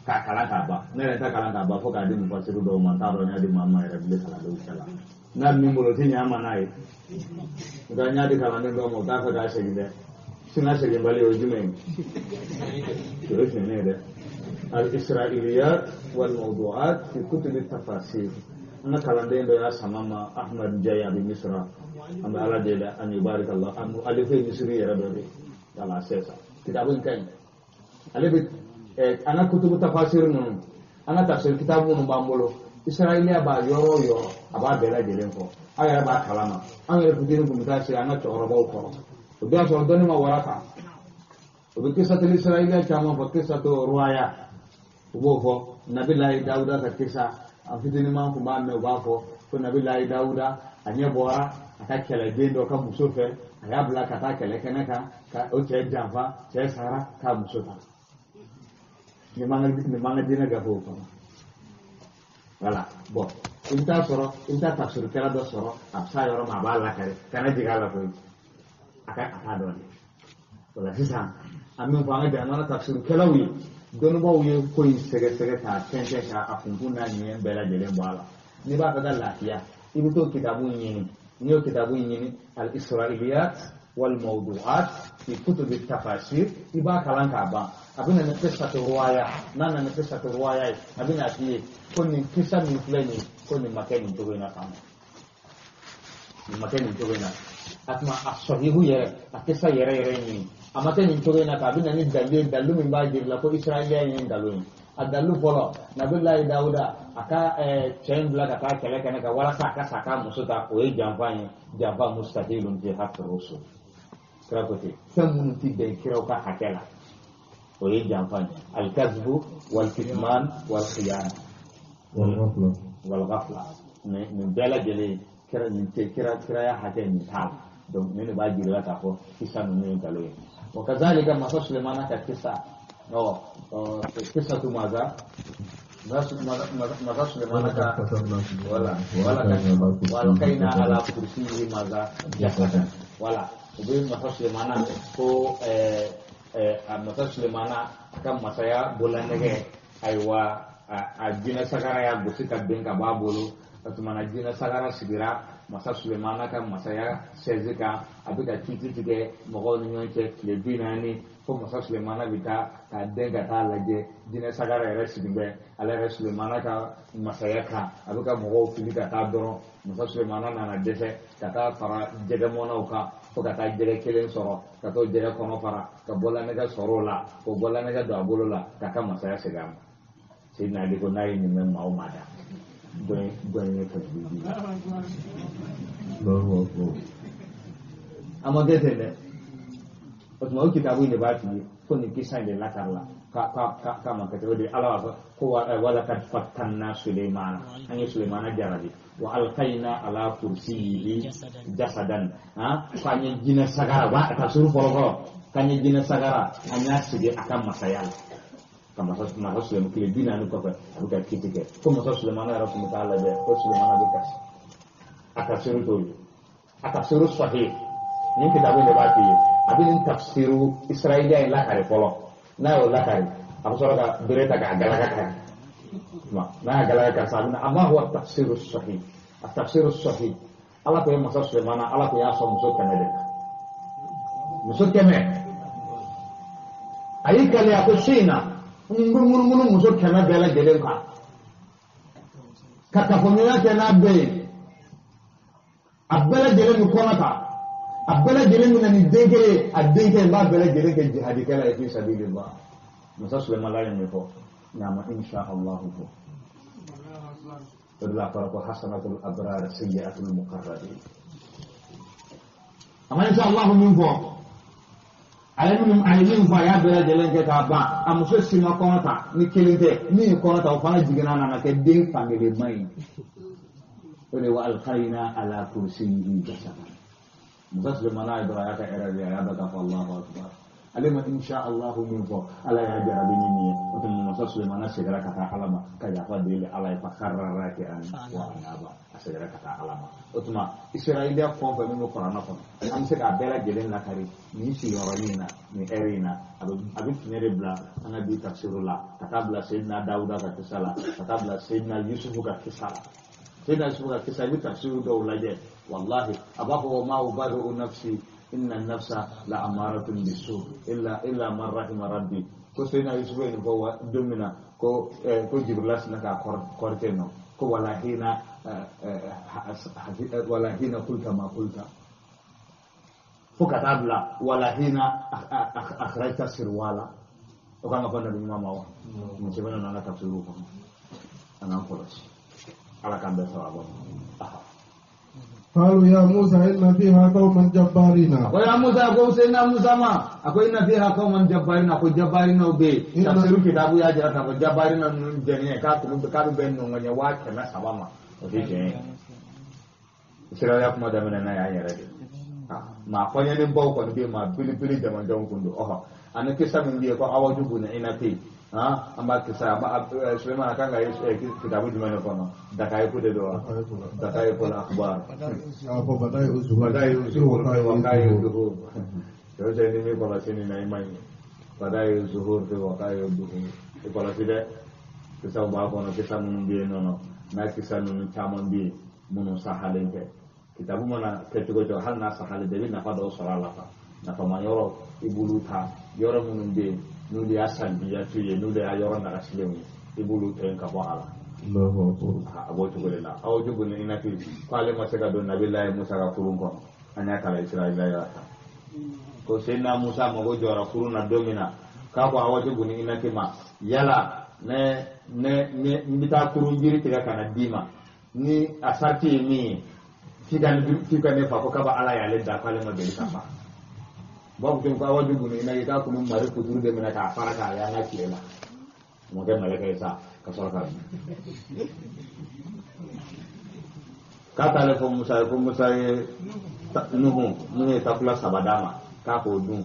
ka kala ka ba ne ta kala ka ba fo ka di mu fasiru do man taro nya di mama ya rabbi sallallahu alaihi wasallam na mi mo ti nya ma nai ga nya di kala ne do mo ta ka da se gide sina se gide bale o jume to se ne de al-isra'iliyat wal mawdu'at fi kutub at-tafasir ana kalande ndo ya samama ahmad jaya bi misra amma ala de la an yubarikallah am alife misri ya rabbi ala sesa kitabun kan alife ana kutubu tafasir nun ana tafsir kitabu nun bambolo israiliya ba yoro aba bela jelen ko aya ba kalama an yere putinu ko mutasi ana chorobo ko o do so doni ma waraka o be kisa tel israiliya chama fa kisa to ruaya ubo fo nabillahi dauda ka kisa afitini man ko ba me ba fo ko nabillahi dauda anya bora aka kele dendo ka musofe aya bla ka ta kele kenaka ka o che java che sara ka musofa ni manga dina ga fo ko wala bo inta tafsir kala do soro afsa yoro ma bala kare kana jigala ko aka do ni wala sisa amin fanga da na tafsir kala wi don ba wuye ko yi sege ta tente ka afun na ni bela jele bala ni ba ka da lafiya ibi to kitabun yini al-isra'iliyat wal mawdu'at fi kutub at-tafasir iba kalan ka ba abin na kissa to ruwaya nan na kissa to ruwaya abin na fi ko ni kissa ni plani ko ni makani to na kama ni makani to na atma as-sahihu yere akisa yere ni amate ni tore na kabina ni dalu min ba jirla ko israiliya ni dalu adalu polo nabillahi dauda aka chain black aka kele kana ka wala saka musuta o e jamfa mustahilun fi haqqi rusul krapote samun ti de kiro ka hakela o e jamfa al-kazbu wal kitman wal khiyan wal ghafla min bela jele kira ya hake ni ta don ne ba jirla ta ko kisan ne dalu wa kazalika ma Sulaiman ka kisa قصة ماذا؟ ماذا سليمان ولا والقينا على كرسيه ماذا جسدا ولا وبين ماذا سليمان ko masa Sulaimana kan masaya bulan nege aiwa ajina sagara ya gusika benga babulu atuma ajina sagara sigira masa Sulaimana kan masaya sezika abika titige mogoni nyonche lebinani ko masa Sulaimana bita ka denga ta laje jina sagara ya sigibe ala Sulaimana ka masaya ka abika mogo filika ta doro masa Sulaimana na dese kata fara jega mona uka ko kata jere kelen soro kato jere kono fara ka bola nega soro la ko bola nega do abolo la kaka masaya segam sidna di ko nayi ni men mau mada ne ka bibi amade tele otuma kitabu ne ba ti ko ni kisan de la karla ka man ka tawdi ala ko wala kad fatanna Sulaiman an Sulaiman jarabi wa alqaina ala kursiyyi jasadan kanya jina sagara wa ta suru poro kanya jina sagara anya sige akan masayal kama Sulaiman kile bina ni ko ka kitike ko Sulaiman ra ko taala be ko Sulaiman be kas akasiru to akasiru sahih ni kitabu ne ba ti abin tafsiru Israiliya ila kare polo na wala kare aku sura berita ka galaka ka na galaka ka sabna amma huwa tafsirus sahih at-tafsirus sahih ala ko masa Sulaiman ala ko ya so muso keme ayi kale ako sina mun muso keme bela gelen ka kata fonya na be abela gelen ko nata abela gelen ni dengere adenge ba bela gelen ke jihad kala fi sabilillah masa Sulaiman la ni ko nama insya Allah ko adalah para hasanatul abrar sayyiatul muqarrabin amma insya Allah min ko alamin fa ya bela gelen ke ka ba amuso sima konata ni kelinte ni konata o fana jigana na ke den fangele mai ole wa alqaina ala kursiyyi jasada muslim mana ibrahim ka era ya da fa Allahu akbar alima insha Allah min fo ala ya jarabini ni otum muslim mana segera kata alama kaya fa dele ala fa karrara ke an wa anaba segera kata alama otuma israiliya ko fa min qur'ana ko am se ka bela jelen la kari ni si yorina ni erina abu tinere bla ana bi tafsirullah katabla sayyidina dauda ka tisala katabla sayyidina yusuf ka tisala sayyidina yusuf ka tisala bi tafsiru dawlaje wallahi abahu ma ubaru nafsi inna nafsa la amaratun bisu illa man rahima rabbi ko sayyidina yusuf ni ko domina ko jibril naka korteno ko wala hina kulta ma kulta fuka tabla wala hina akhrajta sirwala o kama fanda ni mama wa msebana na tafsiru ko anampolos ala kanda sawa قالوا يا موسى إن فيها قوما جبارين ويا موسى أقول سيدنا موسى ما أقول إن فيها قوما جبارين أقول جبارين وبي تفسير كتابه يا جرا أقول جبارين جنيه كاتب بينهم من يوات كنا سبما وفي Israel kuma da mana na yayin rage ma kwanya ne bawo ko be ma pili da man don kundo an kisa min biye ko awaju buna ina te amma kisa ba Sulaiman kan ga kitabu di mana kono da kai ku de do da kai ko akhbar ko badai uzuhur wa kai uzuhur yo je ni ko la sini na imani badai uzuhur wa kai uzuhur ko la side kisa ba ko no kisa mun biye no na kisa nun tamon biye mun sahalenge kitabu mana ketugo hal na sahale de na fado salala na fama yoro ibuluta yoro munun de nude asan biya tuye nude ayoro na rasilemu ibuluta en ka wala Allahu akbar abo to golela awo jogo ni inati kwale masaka don nabillahi musa ka kurun ko anya kala Israila ya ko senna Musa mago jora kuruna domina ka ko awaje buni inake ma yala ne mbita kurun jiri tiga kana dima ni asati mi fikane fa ko kaba ala ya le da kale ma be ka fa babu tin ko awaje buni inake ka kuma mare ko duru de mina ka fara ka ya na kilela mo ke male ka isa ka sora ka kata le ko Musa ye nuhu takula sabadama ka ko dun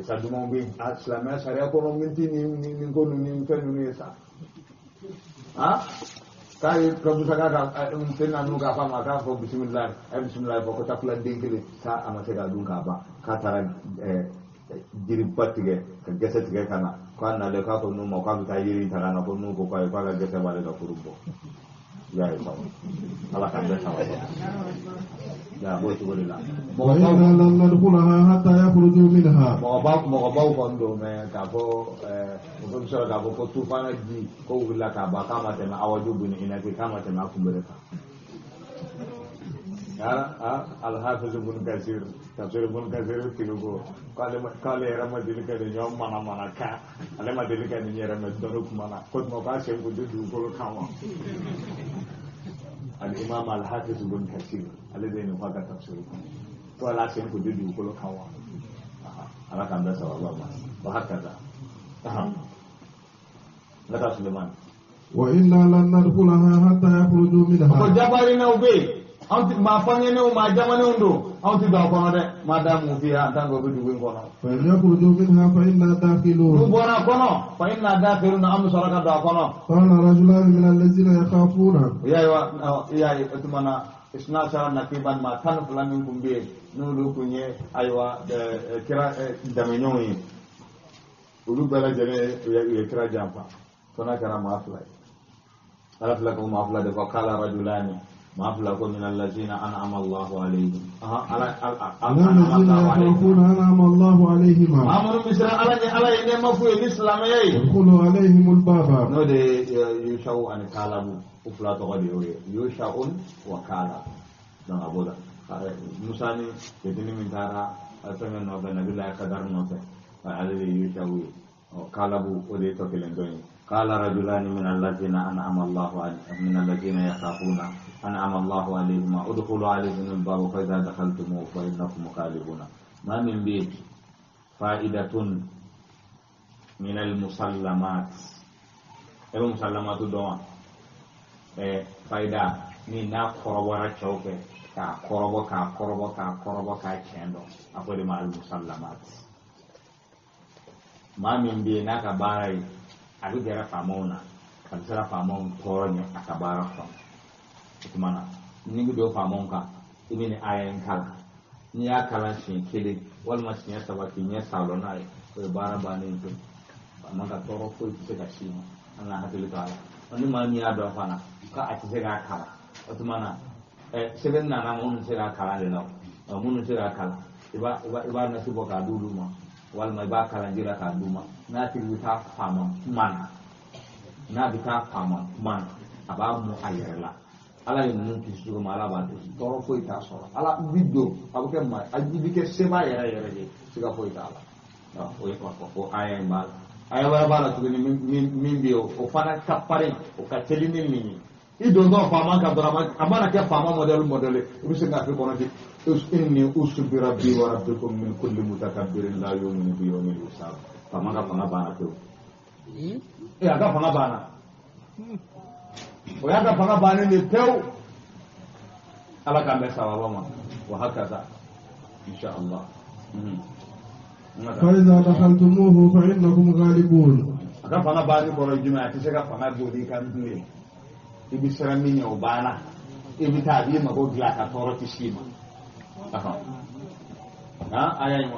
sa duma be islamia sharia ko no minti ni ko ni fenu ni sa kai ko Musa ka tena nu ka fa ma ka ko bismillah ko takula dinkile sa amate ga dun ka ba ka tara jiri patige ka gese tige kana ko na le ka ko nu mo ka ta yiri tara na ko nu ko ka ga gese ba le ga kurumbo ya itu salah kandang salah ya boleh coba dulu wa inna lan nadkhulaha hatta yakhruju minha mau bau kondo me kapo untuk sura kapo ko tufana di ko wila ka ba kama tema awaju buni ina ke kama tema kumbereka ya al-hafiz ibn kasir tafsir ibn kasir kilugo kale rama dilika de nyom mana ka ale ma dilika ni nyera me dono kumana ko mo ba se ko du ko kama al-imam al-hafiz ibn kasir alladhi nufaqa tafsir to ala se ko du ko kama ala kan da sawaba wa hakaza nata Sulaiman wa inna lan nadkhulaha hatta yakhruju minha ko jabari na ube anti ma fanyene o ma jamane undo anti do kono de madamu fiha tango be dugo kono fa yakhruju minha fa inna dakhilun du bona kono fa inna dakhilun am saraka do kono qala rajulan min allazina yakhafuna ya etmana isna sara nakiban ma tan fulamin kumbe nulu kunye aywa kira damenyoyi ulu bala jere ya kira jampa kona kara mafla ala fla ko mafla de ko kala rajulani mafla ko min allazina an'ama Allahu alayhim ala allazina yakhafuna an'ama Allahu alayhim amru misra ala ne mafu islam yayi qulu alayhim albaba no de yushau an kalabu ufla to gadi yushaun wa kala dan aboda Musa ni yedini min tara asamen no ben nabillahi qadar no te ala yushau kalabu ode to kelendoni قال رجلان من الذين أنعم الله عليهم من الذين يخافون أنعم الله عليهم ادخلوا عليهم الباب فإذا دخلتموه فإنكم غالبون ما من بيت فائدة من المسلمات المسلمات دوا فائدة من قربة شوكة قربة كأنه أقول مع المسلمات ما من بيت نكباري aku jara famona kan sara famon tornya akabara fam itu mana ni gudo famon ka ini ni ayen kala ni ya kala shin kele wal masnya sabati nya salona ko bara bani itu maka toro ko itu ka shi Allah hadil taala ani ma ni ado fana ka ati sega kala itu mana seben na mun sega kala le law mun sega kala iba na subo ka dulu ma wal mai ba kala jira ka duma na tilita fama man na bita fama man aba mu ayerla ala yin kisu ma ala ba to toro ko ita so ala bido abuke ma ajibi ke seba yere je siga ko ita ala o e ko aya mal aya wala bala to min biyo o fana kapare o ka telini ni ido no fama ka drama amana ke fama model ubi ka fi bonati inni usbi rabbi wa rabbikum min kulli mutakabbirin la yu'minu bi yawmil hisab fama ka fanga bana to aga fanga bana o ya ka fanga bana ni tew ala ka be sawaba ma wa hakaza insha Allah fa idza dakhaltumuhu fa innakum ghalibun aga fanga bana boro juma ti se ka fanga bodi kan duwe ibi sera minya o bana ibi tabi ma go gla ka toro ti shima ayat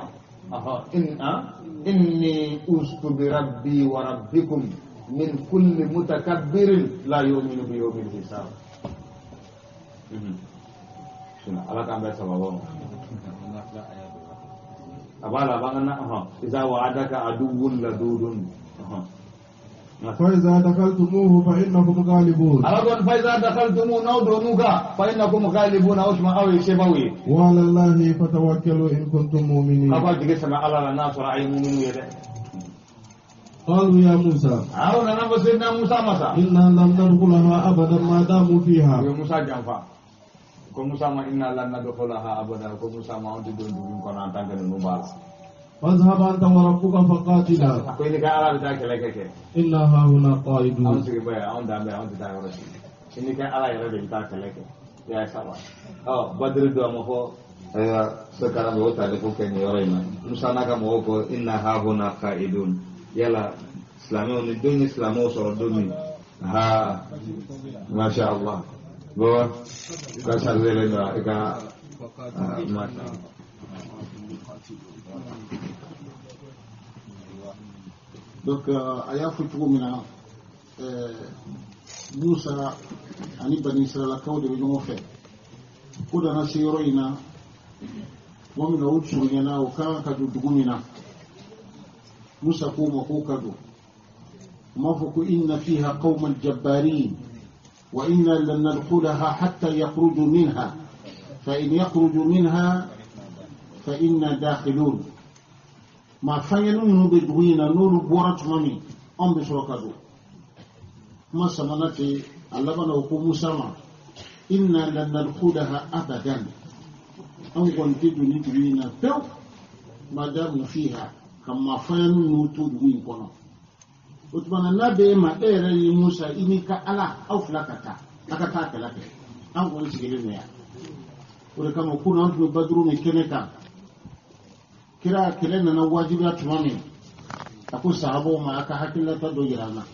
inni ustu bi rabbi wa rabbikum min kulli mutakabbirin la yu'minu bi yawmil hisab. Suna ala kan ba sababa abala bangana iza wa'adaka aduwwun ladudun فإذا دخلتموه فإنكم غالبون أرغون فإذا دخلتموه نودونوكا فإنكم غالبون أوشما أوي سيبوي وعلى الله فتوكلوا إن كنتم مؤمنين قبل تجسم على الناس رأي مؤمنين يده قالوا يا موسى أولا نبى سيدنا موسى مسا إنا لم ندخلها أبدا ما داموا فيها موسى جنفا ko Musa ma inna lan nadkhulaha abada ko Musa ma on dudun dudun ko nan tangane no bal فاذهب أنت وربك فقاتلا ko ni ka ala ta kele keke إنا هاهنا قائدون on sigi baya on dambe on ta yoro ni ka ala yoro de ta kele ke ya sawa badru do mo ko sekarang mo ta de ko ken yoro ina Musa naga mo ko inna hauna qaidun yala islamo ni dun islamo so dun ha masya Allah bahwa kasar lelena ika mata donc aya futugo mina Musa ani bani Israël kawde be no fe ko dana siro ina mo mina utsu nyana o kan ka dugumina Musa ko mo ko kado ما فوق إن فيها قوما جبارين وإنا لن ندخلها حتى يخرجوا منها فإن يخرجوا منها فإنا داخلون ما فينون بدوين نور بورت مامي أم بسرقادو ما سمناتي اللبن وقوم سما إنا لن ندخلها أبدا أم كنت بدوين فيو ما دام فيها كما فينون تدوين كنا utbana nabe ma ere yi Musa ini ka ala au flakata akata kala ke an ko sigire ne ya ore kama kuna antu badru ne keneka kira kelen na wajibi atmami ako sahabo ma aka hakilla ta do yirana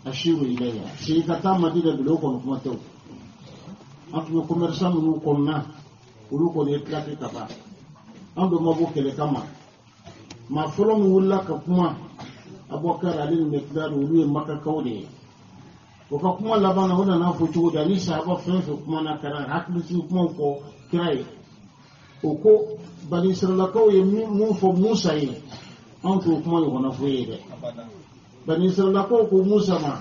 ashiru ilayya shi ka ta madina bilo ko kuma to antu ko mersa mu ko na uru ko ne klake ka ba an do mabo kele kama ma folo mu wulla ka kuma abokar alin mekdar wuri maka kaude ko ka kuma labana wanda na fuci da ni sahaba fefe kuma na karan hakli su kuma ko kirai o ko bani israila kauye mu fo musa yi an to kuma yi wana fuye de bani israila ko musa ma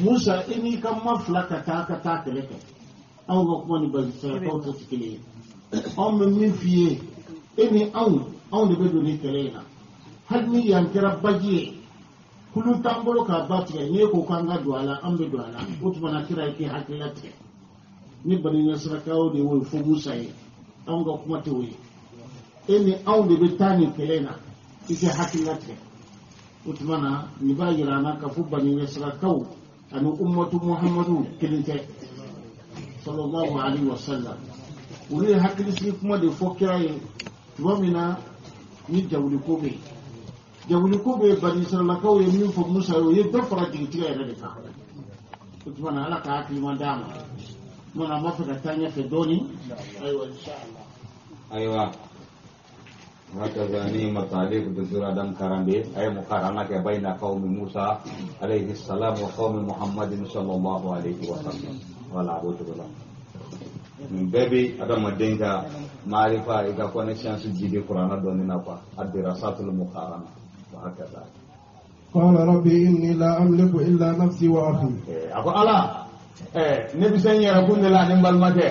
musa ini kan maflaka ta ka ta keleke an ga kuma ni bani israila ko ta tikile an min fiye ini an de be do ni kelena har ni yan kira bajiye kulu tambolo ka batige ne ko kanga duala ambe duala utuma na kira yake hakilate ni bani nasra kawo de wo fo musa yi an ga kuma te wi eni aw de betani kelena ike hakilate utuma na ni ba yirana ka fu bani nasra kawo anu ummatu muhammadu kelinte sallallahu alaihi wasallam wuri hakilisi kuma de fo kira yi tuwamina ni jawli ko be jawuli ko be bani sallallahu alaihi wasallam fo musa yo ye do fara jigi tiga yere ka utmana ala ka akli mandama mona mafaka tanya fe doni aywa inshallah aywa maka zani matalik duzura dan karambe ay mukarana ke baina qaumi Musa alaihi salam wa qaumi Muhammadin sallallahu alaihi wasallam wala abudu billah baby ada madenga marifa ika connection su jide qur'ana doni na pa adirasatul muqarana وهكذا قال ربي إني لا أملك إلا نفسي وأخي أقول الله نبي سنيا ركون لا نمبل مكة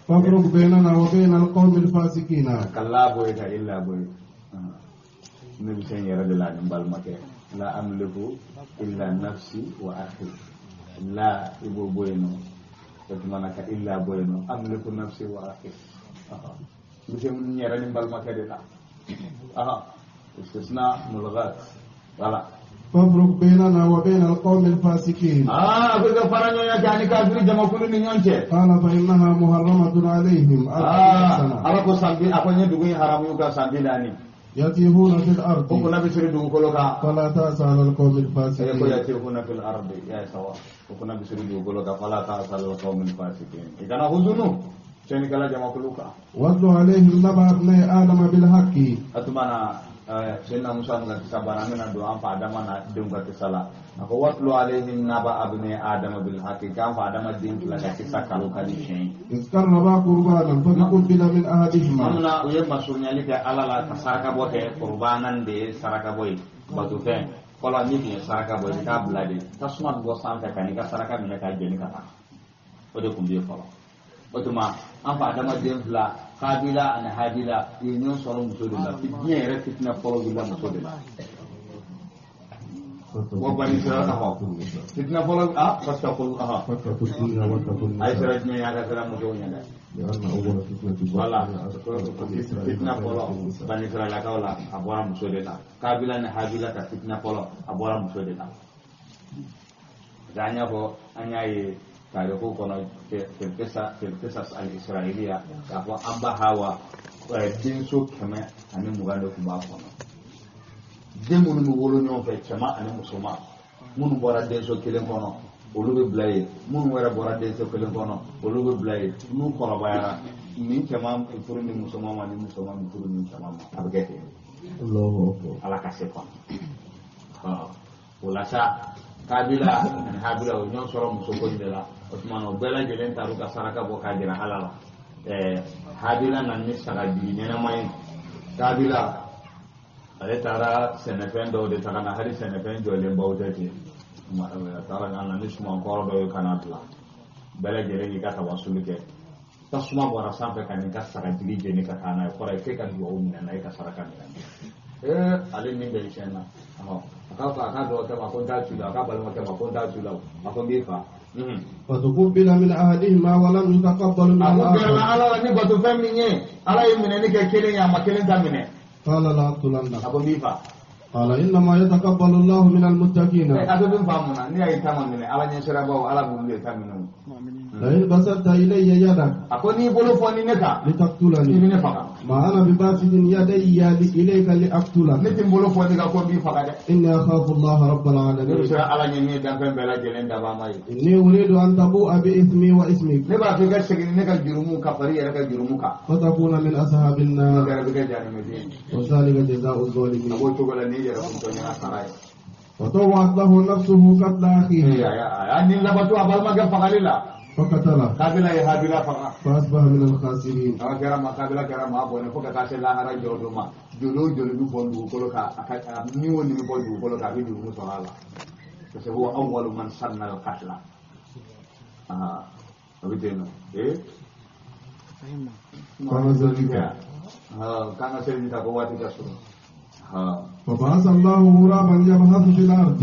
فافرق بيننا وبين القوم الفاسقين كلا بوي إلا بوي نبي سنيا رد لا نمبل مكة لا أملك إلا نفسي وأخي لا إبو بوينو بتمنى إلا بوينو أملك نفسي وأخي نبي سنيا رد نمبل مكة دلا استثناء ملغات ولا فافرق بيننا وبين القوم الفاسقين أقول كفرنا يا كاني كافر جمع كل نيونجه قال فإنها محرمة عليهم 40 سنة أراكو سامبي أكو ندوي حرام يوكا سامبي داني يتيهون في الأرض وكو نبي سري دوغو كولوكا فلا تأس على القوم يكو الفاسقين يتيهون في الأرض يا سوا وكو نبي سري دوغو كولوكا فلا تأس على القوم الفاسقين إذا هزونو سيني كلا جمع كولوكا واتل عليهم نبأ ابني آدم بالحق أتمنى Sayyidina Musa mengatakan sabarana doa pa Adam na dunga kesala ako watlu alaihim naba abni Adam bil haqiqah fa Adam din la kisah kalau kali shay iskarraba qurbanan faqubila min ahadihima amna uye masurnya li ka alala kasaka bote qurbanan de saraka boy batuke fɔlɔ ni tun ye saraka bɔ i k'a bila de tasuma bɛ bɔ sanfɛ ka n'i ka saraka minɛ k'a jeni ka taa o de tun bɛ yen fɔlɔ o tuma an fa adamaden fila kabila ani habila u ye ɲɔgɔn sɔrɔ muso de la diɲɛ yɛrɛ fitinɛ fɔlɔ wulila muso de la wa bani Israel fitinɛ fɔlɔ fatakul a ye sera diɲɛ y'a ka sera musow ɲɛ dɛ wala fitinɛ fɔlɔ bani Israelakaw la a bɔra muso de la kabila ni habila ka fitinɛ fɔlɔ a bɔra muso de la an y'a fɔ an y'a ye taariko kɔnɔ filkisas al-israiliya k'a fɔ an ba Hawa denso 100 ani 20 de tun b'a kɔnɔ den minnu bɛ wolo ɲɔgɔn fɛ cɛman ani musoman minnu bɔra denso kelen kɔnɔ olu bɛ bila yen minnu wɛrɛ bɔra denso kelen kɔnɔ olu bɛ bila yen n'u kɔrɔbayara ni cɛman furu ni musoman ma ni musoman furu ni cɛman ma a bɛ kɛ ten ala ka se kɔnɔ o la sa kabila ani habila o ɲɔgɔn sɔrɔ muso ko de la o tuma na o bɛɛ lajɛlen taar'u ka saraka bɔ k'a jira ala la habila nana ni sagajigi ɲɛnama ye kabila ale taara sɛnɛfɛn dɔw de ta ka na hali sɛnɛfɛn jɔlenbaw tɛ ten a taara ka na ni sumankɔrɔ dɔw ye ka na bila bɛɛ lajɛlen k'i ka tawasuli kɛ tasuma bɔra sanfɛ ka n'i ka sagajigi jeni ka taa n'a ye kɔrɔ ye k'e ka dugawu minɛ na e ka saraka minɛ ale min bɛ tiɲɛ na a ka dɔgɔkɛ ma ko n t'a ci la a ka balimakɛ ma ko n t'a ci la a ko n b'i fa فتقبل من أحدهما ولم يتقبل من الآخر ala ni bato fɛn min ye ala ye minɛni kɛ kelen ye a ma kelen ta minɛ قال لا أقتلنك a ko n b'i fa قال إنما يتقبل الله من المتقين a bɛ min faamu na ni y'a ye ta ma minɛ ala ɲɛ sirabaw ala b'olu de ta minɛ لئن بسطت إلي يدك a ko n'i bolo fɔ ni ne kan i لتقتلني bɛ ne faga ما أنا بباسط يدي إليك ne لأقتلك tɛ n bolo fɔ ni kan ko n b'i faga dɛ إني أخاف الله رب ne bɛ العالمين siran ala ɲɛ min ye danfɛn bɛɛ lajɛlen daba ma ye إني أريد أن تبوء بإثمي وإسمك ne b'a fɛ i ka segin ne ka jurumu ka fari yɛrɛ ka jurumu kan فتكون من أصحاب ne النار yɛrɛ bɛ kɛ jahannamaden وذلك جزاء a الظالمين b'o cogo la n'i yɛrɛ kun tɔɲɔna sara ye وطوعت له نفسه قتل أخيه a y'a ni labato a balimakɛ fagali la فقتله kabila ye habila faga فأصبح من الخاسرين a kɛra ma kabila kɛra maa bɔnɛ fo ka taa se lahara jɔ dɔ ma joli o joli bɛ bɔ dugukolo kan ni o ni bɛ bɔ dugukolo kan a bɛ jurumu sɔrɔ a la parce que huwa awwalu man sanna al-qatla a bɛ ten nɔ kan ka seli ta ko waati ka sɔrɔ فبعث الله غرابا يبحث في الأرض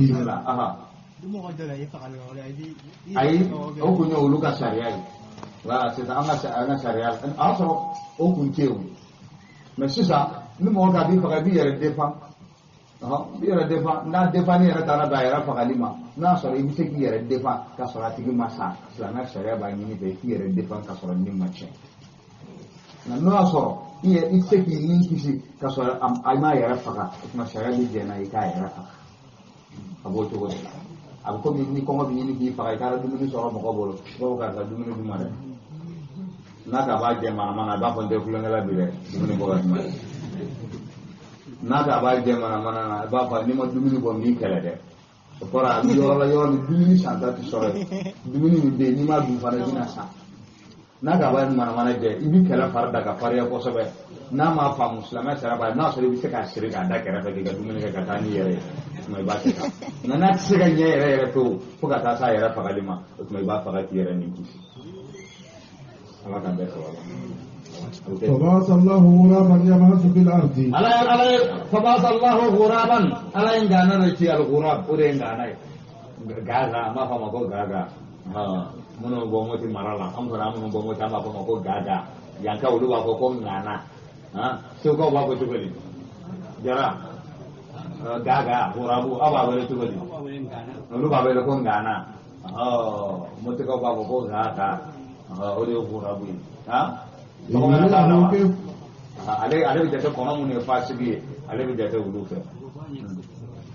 ayi o kun ye olu ka sariya ye wala sisan an ka sariya a y'a sɔrɔ o kun tɛ yen mɛ sisan ni mɔgɔ ka b'i faga i b'i yɛrɛ défend i yɛrɛ défend n'a défend ni yɛrɛ taara bɛn a yɛrɛ fagali ma n'a sɔrɔ i bɛ se k'i yɛrɛ défend k'a sɔrɔ a tigi ma sa silamɛ sariya b'a ɲini fɛ i k'i yɛrɛ défend k'a sɔrɔ ni ma tiɲɛ nka n'o y'a sɔrɔ i tɛ se k'i ni kisi k'a sɔrɔ a ma yɛrɛ faga o tuma sariya bɛ jɛn n'a ye i k'a yɛrɛ faga a b'o cogo de la. A bɛ komi ni kɔngɔ bɛ ɲini k'i faga i taara dumuni sɔrɔ mɔgɔ bolo i b'a fɔ karisa dumuni d'u ma dɛ n'a ka b'a jɛ mana a b'a fɔ n tɛ kulonkɛla bi dɛ dumuni bɔ ka d'u ma dɛ n'a ka b'a jɛ mana na a b'a fɔ n'i ma dumuni bɔ n b'i kɛlɛ dɛ o kɔrɔ a bɛ yɔrɔ la yɔrɔ min dumuni san ta tɛ sɔrɔ yen dumuni min bɛ yen n'i m'a dun fana i bɛna sa n'a ka b'a mana jɛ i b'i kɛlɛ fari da ka farinya kosɛbɛ n'a m'a faamu silamɛ sara b'a ye n'a sɔrɔ i bɛ se k'a siri k'a da kɛrɛfɛ k'i ka dumuni kɛ ka taa n'i yɛrɛ ye o tuma i b'a kɛ tan nka n'a tɛ se ka ɲɛ yɛrɛ pewu fo ka taa s'a yɛrɛ fagali ma o tuma i b'a faga k'i yɛrɛ ni kisi ala k'an bɛɛ sababa. فبعث الله غرابا يبحث في الأرض فبعث الله غرابا ala yang gana reci al-ghurab udah yang gana gaga ma fa ma ko gaga muno bongo ti marala am ko ramu bongo ta ma ko ko gaga yang ka ulu ba ko ngana so ko ba ko tugoli jara gaga ghurabu aba ba tugoli ulu ba ba ko ngana mutu ko ba ko gaga ulu ghurabu ale bɛ jate kɔnɔ mun ye fasigi ye ale bɛ jate olu fɛ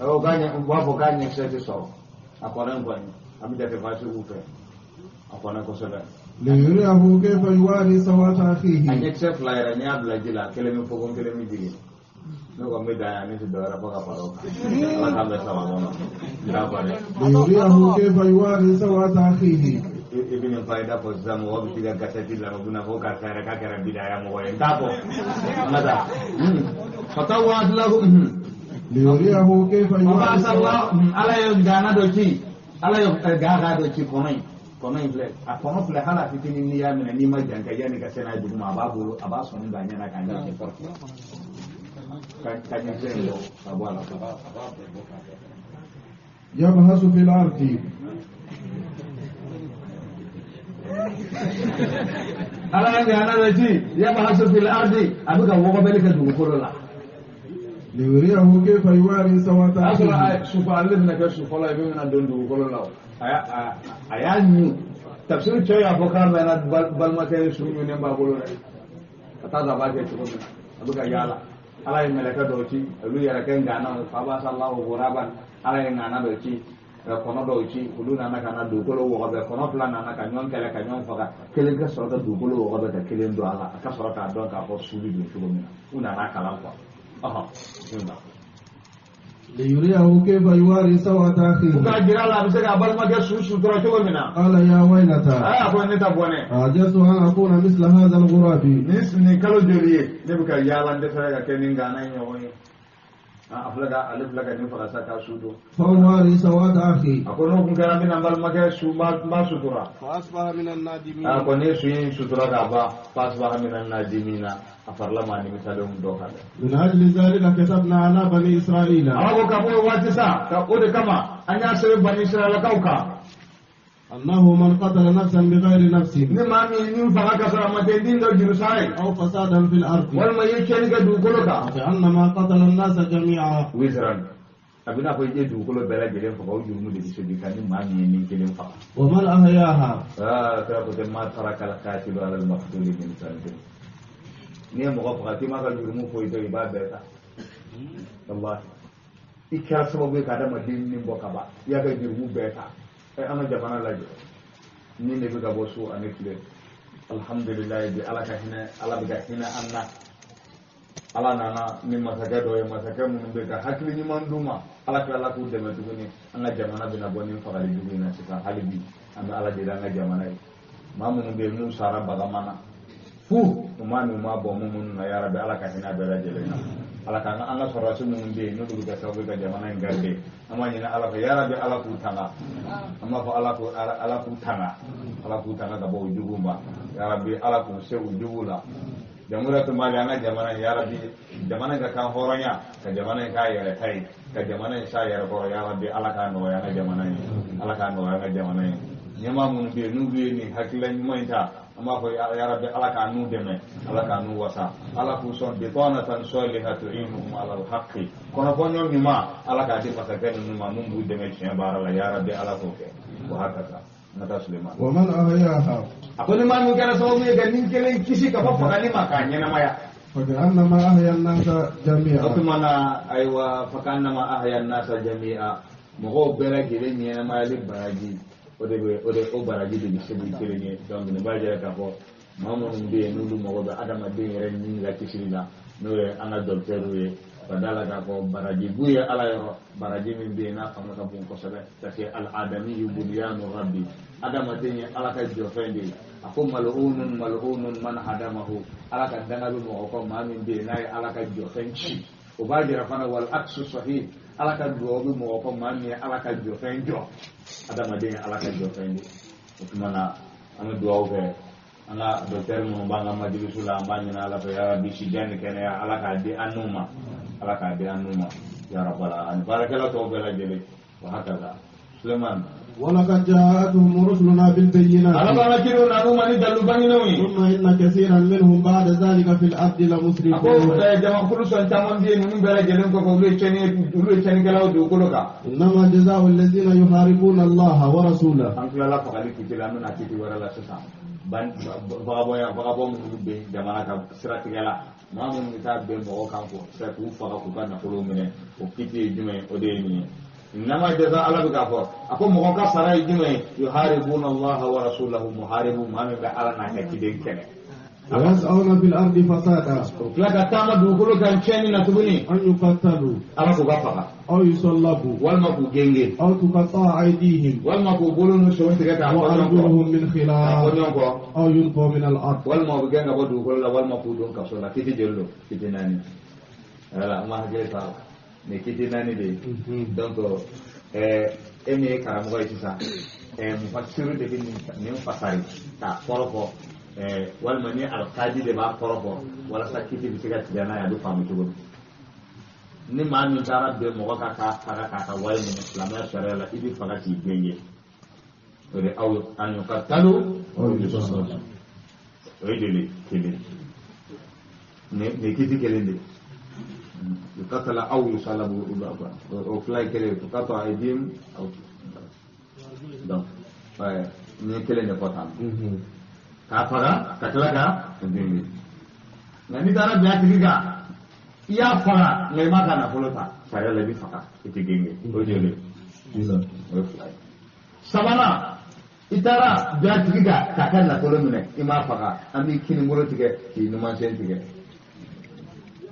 u b'a fɔ k'a ɲɛkisɛ tɛ sɔrɔ a kɔnɔ in kɔni a bɛ jate fasigiw fɛ a kɔnɔ kosɛbɛ. ليريه كيف يواري سوءة أخيه. a ɲɛkisɛ fila yɛrɛ n'i y'a bila ji la kelen bɛ fogon kelen bɛ jigin ne kɔni bɛ dan yan ne tɛ dɔwɛrɛ fɔ ka fara o kan ala k'an bɛɛ saba kɔnɔ jira kɔ dɛ. ليريه كيف يواري سوءة أخيه. I bɛ nin fɔ a ye da fɔ sisan mɔgɔ bɛ t'i ka gasɛti la o bɛna fɔ karisa yɛrɛ k'a kɛra bidaya mɔgɔ ye n t'a fɔ n ka taa fata waati la ko ليريه كيف وبعث يواري الله على يغانا دوكي على يغانا دوكي kono ifle a kono fle hala fitini ni ya mina ni ma janka yani ka sena duguma ababu abaso ni ganya na kanya ke porto kanya zelo abala يبحث في الأرض ala yagana doki yabhasu fil ardi abuga wogo belika dugukolola ليريه كيف يواري سوءة أخيه asura sufa alibna ka sufa la ibina don dugukolola aya ni tafsir choy abokar na balma ke sunu ne ba bolo re ata da ba ke sunu abuga yala ala yi meleka doki lu yara ken gana fa ba sallahu ghuraban ala yi ngana doki kono doki kulu na kana dugukolo wogo be kono plan na ka nyon kele ka nyon faga kelen ka soro da dugukolo wogo be ka kelen do ala ka soro ka don ka ko sulu du sulu mina una na kala ko aha yunda ليريه كيف يواري سوءة أخيه ka jira la bi se ka balma ke su tora to mina قال يا ويلتى aya ko ne ta bone عجزت أن أكون مثل هذا الغراب ni kalo joriye ne bi ka yalan de sara ka kenin gana nyo woni aflaga alif laga ni faga saka sudo فواري سوءة أخي akono kun kara min ambal make su ma sutura فأصبح من النادمين akone su yin sutura ga ba fasbaha min annadimina afarlama ni misalum do kada من أجل ذلك كتبنا على بني إسرائيل awo ka bo wati sa ka ode kama anya se bani israila kauka أنه من قتل نفسا بغير نفس ni ma mi ni faga ka sara ma te din do jirusai أو فسادا في الأرض wal ma yake ni ga du koloka فأنما قتل الناس جميعا wizran abina ko je du kolo bela gelen fa ko jurumu de se dikani ma mi ni gelen fa ومن أحياها kara ko ma taraka al qatil ala al maqtul min sanad ni mo ko fati ma ka jurumu ko ito ibada wallahi ikya sababu ka da madin ni boka ba ya ga jurumu beta ana jamana laje ni ne bi ga bosu anekle alhamdulillah bi ala ka hina ala bi ga hina anna ala nana ni masaka do e masaka mun be ga hakli ni manduma ala ka ala ku de ma tuguni anga jamana bi na boni fagali dugu na sika halibi anda ala de anga jamana ma mun be mu sara baga mana fu umani ma bo mun na ya rabbi ala ka hina be rajele na ala ka anga sora su mun be no dugu ga sabu ga jamana ngarde amma ni na ala ka ya rabbi ala ku tanga amma fa ala ku tanga ga bo dugu ba ya rabbi ala ku se dugu la jamura to mali anga jamana ya rabbi jamana ga kan horonya ka jamana ka yare tai ka jamana sa yare ko ya rabbi ala ka no ya ga jamana ni ala ka no ya ga jamana ni nyama mun be nu be ni hakilan mointa amma ko ya rabbi ala ka nu deme ala ka nu wasa ala ku son be tona tan solihatu inhum ala al haqqi kono ko nyom ma ala ka di masaka ni ma mun bu deme chen barala ya rabbi ala ko ke wa hakata nata Suleiman ومن أحياها akwai ma mun kana sawo mai ganin kelen kishi ka fa fakani makanya na maya فكأنما أحيا الناس جميعا otumana aiwa fakanna ma ahya an-nasa jami'a mo bera gele ni na mali baraji ode o baraji de bi sebi kele ni donc ne baje ka ko mamun be nulu mo be adama de ren ni la kisila no e ana docteur we badala ka ko baraji buye ala yo baraji min be na fama ka bun ko sabe take al adami yubyanu rabbi adama de ni ala ka jo fendi ako mal'unun man hadamahu ala ka dana bi mo ko ma min be nay ala ka jo fenci o ba jira fana wal aksu sahih ala ka do bi mo ko ma min ala ka jo fenjo adama de ala ka jo fendi o kuma ana duwa be ana docteur mo banga majlisul amani na ala fa ya rabbi si jani kene ya ala ka di anuma ya rabbal alamin barakallahu to bela jeli wa hakaza Sulaiman ولقد جاءتهم رسلنا بالبينات ala bana kiro na numa ni dalu bani nawi ثم إن كثيرا منهم بعد ذلك في الأرض ako لمسرفون jama kulu son tamon die nun bela jelen ko lu cheni galaw du koloka إنما جزاء الذين يحاربون الله ورسوله an kula la fakali kitila nun atiti wala la sasa ban vagabo mun be jamana ka sirati gala mamun ta be mo kan ko sa ku faga ku kana kulu mene o kiti jume o de ni إنما جزاء الله بكافر أكون مغنقا سراي جمعي يحاربون الله ورسوله محاربون ما من بحالة ناكا كدين كنه ويسعون في الأرض فسادا لك تاما دوكولو كان شيني نتبني أن يقتلوا ألا كغفقا أو يصلبوا والما كو جنجي أو تقطع أيديهم والما كو بولو نسوين تكتا وأرجلهم من خلاف أقول أو يلقوا من الأرض والما بجنجا بدوكولو والما كو دون كسولا كتي جلو كتي ناني لا ما هجي ne kiti nani de donc emi karamogo itisa mufassiru de bin ne fasari ta korofo walma ni alqadi de ba korofo wala sa kiti bisiga tidana ya do famu tugo ni ma min tara be mo ka wal ni islamiyya sharia la ibi fagati genge ore aw an yuqatalu aw yusassara oidele kele ne kiti kele de yuqatala aw yusallabu o fly kele yuqata aidim aw donc ni kele ne potam ka faga ka tlaga ndingi ngani tara be atiga iya faga ngai maka na folota saya lebih faga itu genge oidele o fly sabana itara biya tigiga kakan na tolo mine ima faga ami kini ngolo tige ki numan sen tige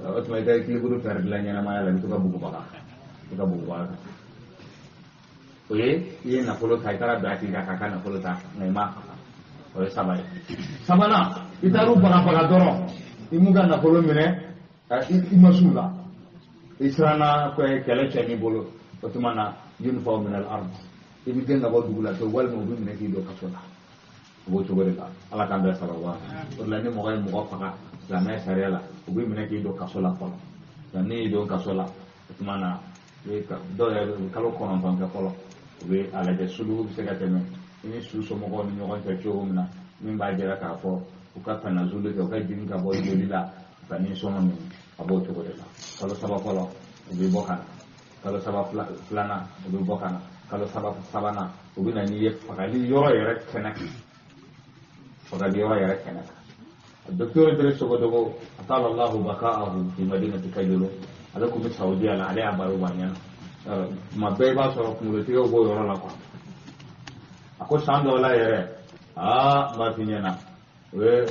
otma ita kili buru fer dilanya na maya labi tuka buku faga oye iye na polo ta itara biya tigiga kakan na polo ta na ima faga oye sabana itaru faga doro imuga na polo mine imasula israna kwe kele cheni bolo otma na uniform min al ard ibi genga bo dugula to wal mo bimne ki do kasola bo to gore la ala kan da sabawa wala ni mo gay mo faka la me sarela o bimne ki do kasola ko la ni do kasola mana e ka do ya kalo kono ton ka polo we ala de sulu se ga teme ni su so mo ko ni nyogon ta cho umna min ba jera ka fo o ka kana zulu ke o ka jin ka bo jeli la ta ni so mo abo to gore la kalo sabab polo we bokana kalo sabab plana we bokana kalau sabana ubina ni yek fakali yoro yere kenak fakali yoro yere kenak doktor Idris Sogodogo atala Allah bakaahu fi madinati Kailo ala ko Saudi ala ale abaru banya mabbe ba so ko le tigo bo yoro la ko ako sando la yere ma finyana we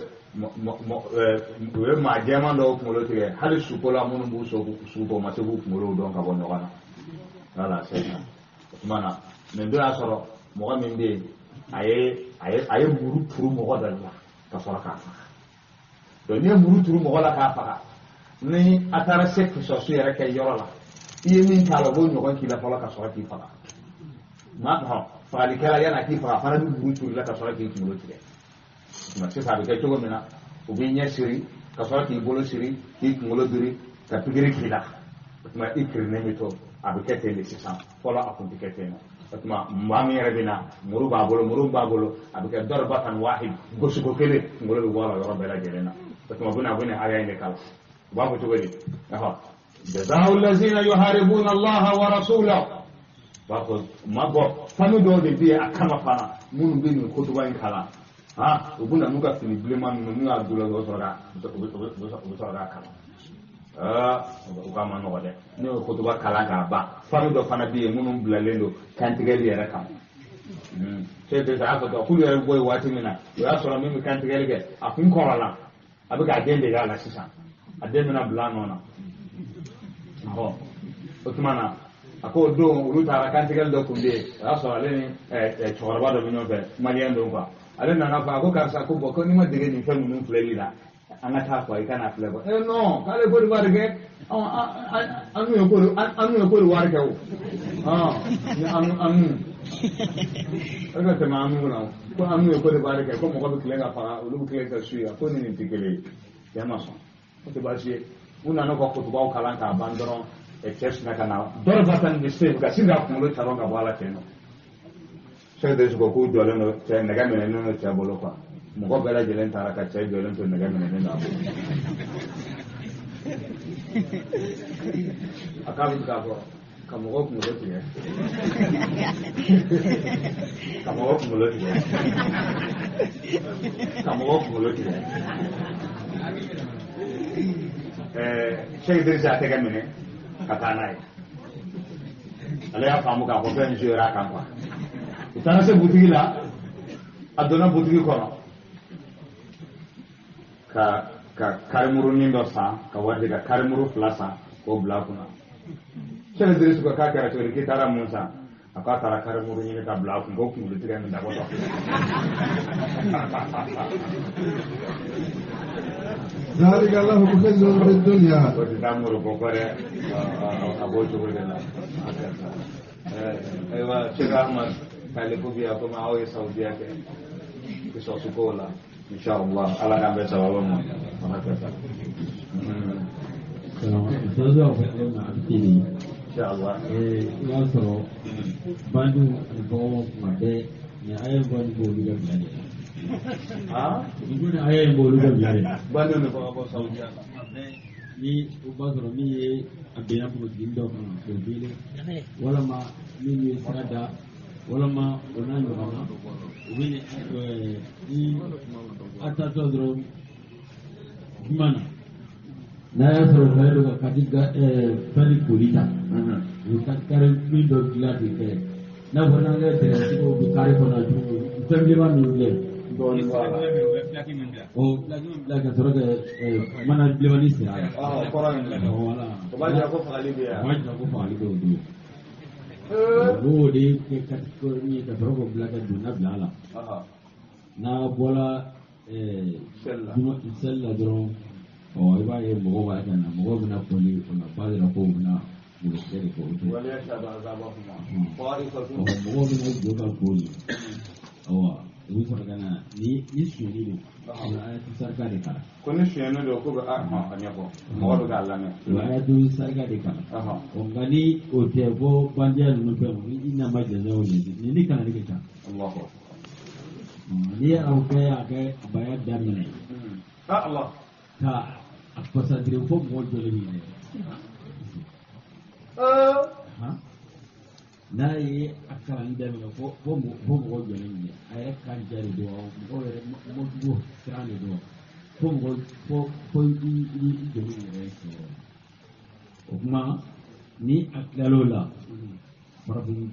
ma jema do ko le tigo hali sukola mun bu so ko ma se bu ko lo don ka bo nyogana ala seyna mana men do asoro mo min de aye muru turu mo dalla ka sora ka fa do ne muru turu mo la ka fa ni atara sek so su yere kay yorola iye min tala bo nyogon ki la fa ka sora ki fa ma ha fa li kala yana ki fa fa du muru turu la ka sora ki mo lo tire ma se sa be kay to mena o bi nya siri ka sora ki bolo siri ki mo lo duri ka pigiri ki la ma ikri ne mito abikete le sisan folo akuntike no atma mami rabina muru babolo abike darbatan wahid gosugo kele ngolo wala rabbala gelena atma buna aya ne kala babu to gadi aha jazaa'ul ladzina yuharibuna Allah wa rasulahu babu mago fanu do de bi akama fana munu be ni kotuba in kala ha ubuna nuka fini blema nu abdullah go sora kala ukama no de ne ko to ba kala ga ba faru do fana bi munum blalendo kantigeli yara kam se de sa ko ku yara boy wati mina ya sura mi kantigeli ge akun korala abiga dende ga la sisa ademina blano na ho otumana ako do uruta kantigeli do kunde ya sura le ni chorba do minyo be maliendo kwa ale na na fa ko karsa ko boko ni ma dege ni femu num flelila anga ta ko ikana flebo no kale ko warge anu ko warge o ni anu aga te ma anu na ko anu ko warge ko mo ko klenga fa lu klenga suya ko ni ntikele ya maso ko te basie una no ko ba kala ka bandoro e test na kana dor batan de se ga singa ko lo taronga bala teno se de ko ku dole no te naga mene no te bolo kwa mo bela jelen tara ka chay jelen to naga mene na akabi ka ko kamo ko mo loti ya kamo ko mo loti ya kamo ko mo loti ya shay de ja te ga mene katana ai ale ya famu ka ko ben jira kan kwa itana se butigi la adona butigi kono ka karimuru nindo sa ka wadi ka karimuru flasa ko blakuna sele dire ko ka kara to ki tara musa aka tara karimuru ni ka blakun ko ku lu dire nda boto ذلك الله مخزن في الدنيا وتدمر بقره ابو bo cogo de la aywa Sheikh Ahmad kale ko biya ko ma awe Saudiya ke so su ko la inshallah ala ka be sababa mo hakata Ustaz ko na akili inshallah ya soro bandu ko mate ya ayo bandu ko biga bilade ibuna ayo ko biga bilade bandu ne ko Saudiya ni ubazoro ni abena ko dindo ko bile wala ma ni sarada wala ma onanyo bana wini ni atato dro gimana na ya soro kaido ka katiga fali kulita utakare mindo kilati ke na bona le te ko bikare ko na ju family ma mi le don wala o lagi soro ke mana lebanese aya Quran la wala to ba ja ko fali biya wajja ko fali do do de ke katiko ni ka soro ko blaga du na blala na bola sella dron o iba ye mo wa kana mo bina poli na pale na ko bina mo kere ko to wala ya shaba azabahuma qa'ifatu mo bina joga poli o wi fara kana ni shiri ne na ayatu sarka de kala ko ni shene do ko ba anya ko mo do ga Allah ne wa ayatu sarka de kala o ngani o te bo bandia no pe mo ina ma je no ni kana ni ka Allahu ni au ke abaya damine Allah ka akpasa dire fo mo jole ni ne na yi akara ni da fo mo jole ni ay kan jare do mo re mo do trane do fo ni jole ni re so o kuma ni aklalola marabi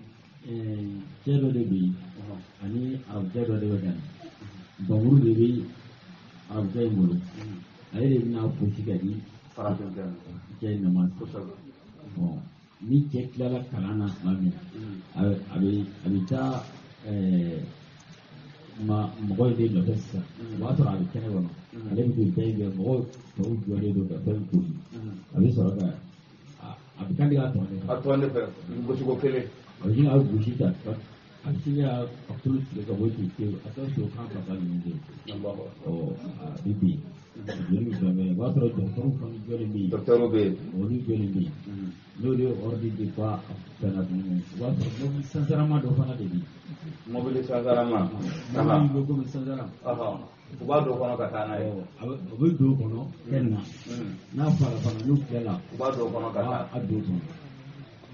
cedo de bi ani arab cedo de wadan bawru de bi arab cedo mulu ayre na ko sigadi faratu dan jey na man ko sabu bon ni ceklala kalana mami abi ta ma mo de no tessa wa to abi kene wono ale bi de be mo to jole do da ben ko abi so ga abi kandi ga to ne atonde pe go ci ko kele Origine a gauchiste actually absolute le ka boyti ke attention kan ka ba ni de Allahu o bibi jeri ko me wa tro docteur ko ni jeri mi docteur be o ni jeri mi no de ordi de pa sana ni wa tro mo sincèrement do fana de bi mobile sangarama ni lo ko sincèrement ko ba do kono ka tana e o be do kono kenna na fara fana lu kela ko ba do kono ka ta ado ko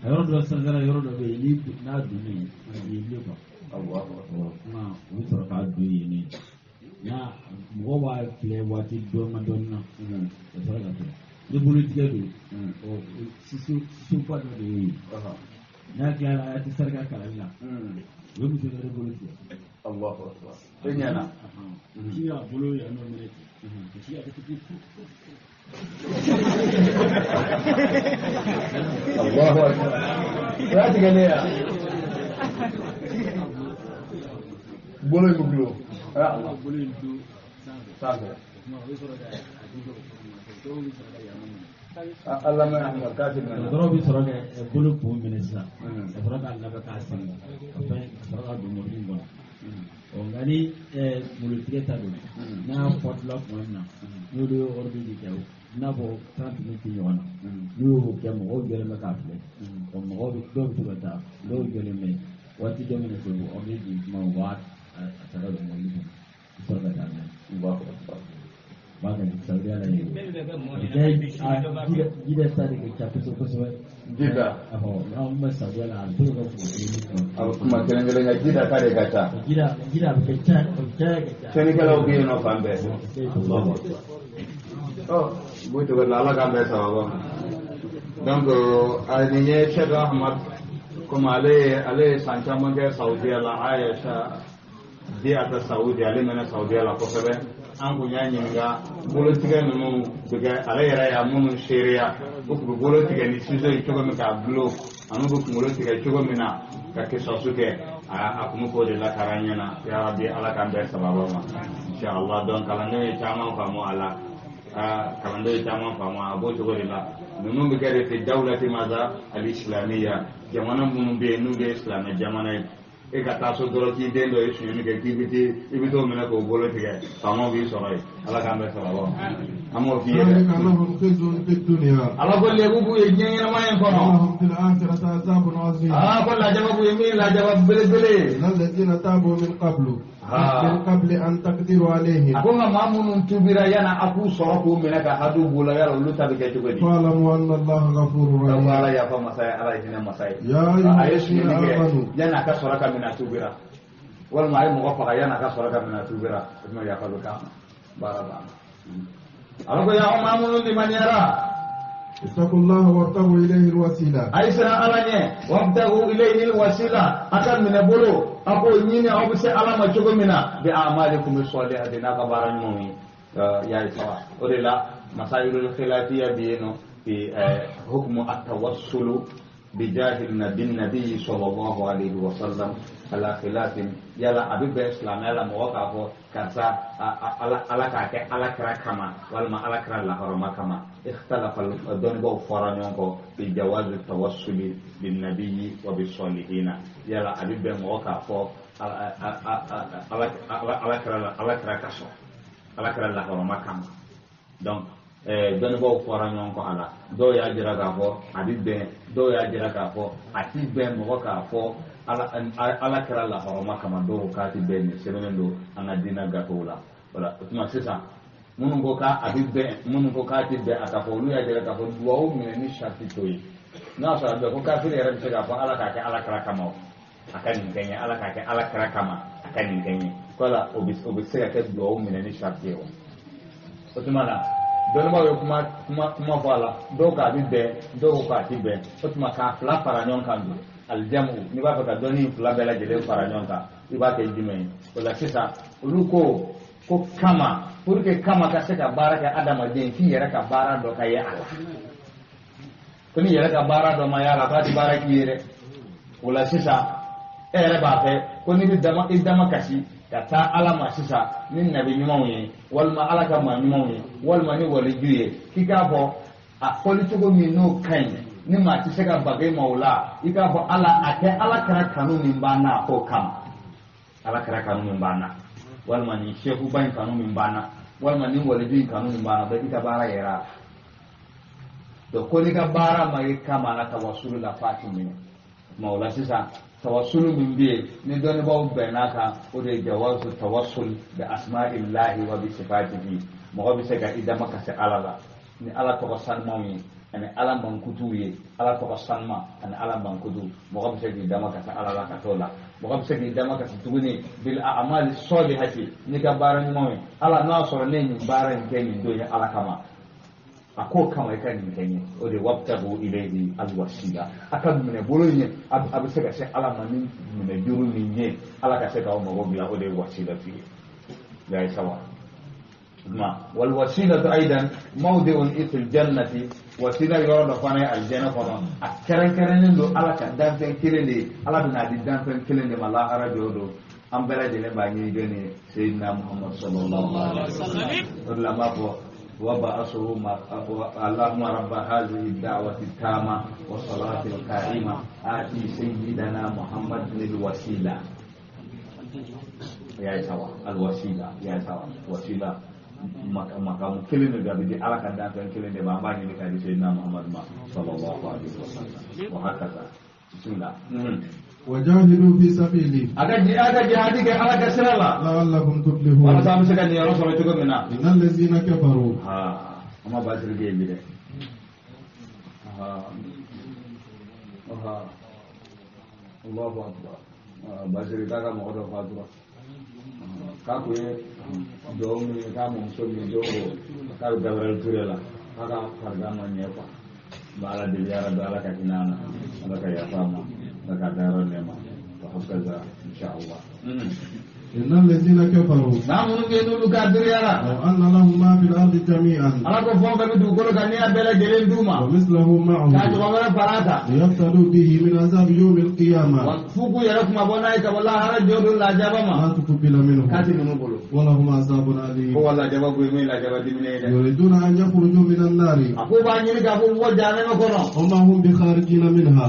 ayoro do sanzara yoro do be ni na duni ni le ko Allahu na o soro ka do ni na mo wa kle wati do ma don na o soro ka to ni bulu tige do o sisu pa do ni na kala ayati sarka kala la o mi to re bulu tige Allahu akbar tenyana ki ya bulu ya no mere ki ya ke Allahu akbar berarti kan ya boleh begitu ya Allah bulu do sampai no o soro ka do mi soro ka ya Allah ma kasih mana doro bi soro ka bulu po minisa soro ka na ka kasin ka soro ka do mo ni bon o ngani bulu tige ta do na potluck wannan no do ordi di jaw na bo 30 minutes yona yo ke mo o gele ma ka fle o mo do to bata do gele me wati do me ko o me di ma wa atara do mo ni so da da Allahu akbar ba ga saudi ala ni gida ta de ke ta so so jida aho na ma saudi ala do ga ko aku kuma kelen ya jida kare kata gida ke ta seni kalau ke no fambe Allahu akbar oh buto ga lala ga be sawa donc ainiye Sheikh Ahmad kuma ale sancha mange Saudi ala Aisha dia ata Saudi ale mena Saudi ala ko sebe an ko nyanyi nga bolo tige nunu biga ale yara ya munu sheria ko bolo tige ni sizo itogo me ka blo anu ko bolo tige itogo mina ka ke sosuke a kuma ko de la karanya na ya rabbi ala kan be sababa ma inshallah don kala ne chama fa mo ala kalando chama fa mo abo to de la nunun bi kare fi dawlati maza al-islamiyya jamana munun be nu be islam jamana e ka taso doro ki den do isu ni ke kibiti ibito mena ko bolo tige tamo bi soray ala kambe sala amo fi ذلك لهم خزي في الدنيا ala ko lebu bu e nyengena mayen ko ولهم في الآخرة عذاب عظيم ko la jaba bu e la jaba bele bele الذين تابوا من قبل أن تقدروا عليهم ako nga mamunun tubira yana aku soro ko mena ka hadu bula ya lu tabi ke tugodi فاعلموا أن الله غفور رحيم ala ya fa masay ala ina masay يا أيها الذين آمنوا yana ka soro ka mena tubira wal mai mo fa yana ka soro ka mena tubira no ya fa ka baraba ala ko ya mamunun di maniara اتقوا الله وابتغوا إليه الوسيلة aisha alanye wabtahu ilayhi alwasila akan min bulu ako nyini obse alama jogo mina bi a'malikum salihati na kabaran mumi ya isa orela masailul khilafiyya bieno fi hukmu at-tawassul bi jahil nabi sallallahu alaihi wasallam ala khilafin yala abiba islam yala mawaka ko kasa ala ka ke ala kra kama wal ma ala kra la harama kama ikhtalafa don bo faranyon ko fi jawaz at-tawassul bin nabi wa bis salihin yala abiba mawaka ko ala kra kaso ala kra la harama kama donc don bo faranyon ko ala do ya jira ga fo abibe do ya jira ga fo ati be mawaka fo ala kira la horoma kama do ka ti ben seben do anga dina gatola wala tuma sisa munun ko ka abibbe munun ko ka ti be aka fo lu ya jere ka fo duwa mi ni sharti toyi na so be ko ka fi re se ga fo ala ka ke ala kira kama akan kenya ala ka ke ala kira kama akan kenya kola obis se ka ke duwa mi ni sharti o so tuma la don ba yo kuma fala do ka abibbe do ka ti be so tuma ka fla para nyon kandu aljamu ni b'a fɛ ka dɔnni fila bɛɛ lajɛlen fara ɲɔgɔn kan i b'a kɛ jumɛn ye o la sisan olu ko kama pour que kama ka se ka baara kɛ adamaden f'i yɛrɛ ka baara dɔ ka ye a la ko ni yɛrɛ ka baara dɔ ma ye a la k'a ti baara k'i ye dɛ o la sisan e yɛrɛ b'a fɛ ko n'i bɛ i dama kasi ka taa ala ma sisan ni nabi ɲumanw ye walima ala ka maa ɲumanw ye walima ni waliju ye k'i k'a fɔ a fɔli cogo min n'o ka ɲi ni maa ti se ka bage ma o la i k'a fɔ ala a kɛ ala kɛra kanu min b'an na k'o kama ala kɛra kanu min b'an na walima ni sekuba in kanu min b'an na walima ni waliju in kanu min b'an na bɛɛ i ka baara yɛrɛ a donc ko n'i ka baara ma i kama ala tawasulu la f'a ti minɛ tuma o la sisan tawasulu min bɛ yen ni dɔnnibaaw bɛnn'a kan o de ye jawazu tawassul bi asma'illahi wa bi sifatihi mɔgɔ bɛ se ka i dama kasi ala la ni ala tɔgɔ sanumanw ye ani ala mankutu ye ala tɔgɔ sanuma ani ala mankutu mɔgɔ bɛ se k'i dama kasi ala la ka t'o la mɔgɔ bɛ se k'i dama kasi tuguni bil a'mali salihati n'i ka baara ɲumanw ye ala n'a sɔrɔ ne ye nin baara in kɛ nin don ye ala kama a k'o kama i ka nin kɛ n ye o de wabtagu ilayhi alwasila a ka minɛ bolo ye a bɛ se ka se ala ma ni minɛ juru min ye ala ka se k'aw mago bila o de ye wasila fi ye ya yi sawa والوسيلة أيضا موضع في الجنة وسيلة يرد فانا الجنة فانا أكرن كرن دو على كدام كيلن دي على بنادي دام كيلن دي ما لا أرجو دو أم بلاد اللي بعدين جني سيدنا محمد صلى الله عليه وسلم لما هو وبعثه اللهم رب هذه الدعوة التامة والصلاة القائمة آتي سيدنا محمد الوسيلة يا سوا الوسيلة يا سوا وسيلة makamu kelen da bi ala ka dan kelen de ba ba ni ka di sayyidina muhammad sallallahu alaihi wasallam wa hakaza bismillah wajahidu fi sabili aga jihadi ke ala ka sirala la'allakum tuflihun wala sa musaka ni rasul to gomina innal ladzina kafaru ha amma ba zirge bi de Allahu akbar ba zirge daga mo do fadura kako ye do mi ka mo so mi do ka Gabriel Touré la ka farga ma nye kwa bala de yara do ala ka kinana ala ka ya fama ala ka daro ne ma wa hakaza insha Allah إن الذين كفروا namun ke dulu kafir ya la لو أن لهم ما في الأرض جميعا ala ko fon be du ko ka ni abela gelen duma ومثله ka معه to ngara parata ليفتدوا به من عذاب يوم القيامة wan fuku ya kuma bona ka wala hara jodo la jaba ma ما تقبل منهم kati dunu bolo ولهم عذاب ko أليم wala jaba ko me la jaba dimine de يريدون أن يخرجوا من النار ako ba ni ka ko wo jane ma kono وما هم بخارجين منها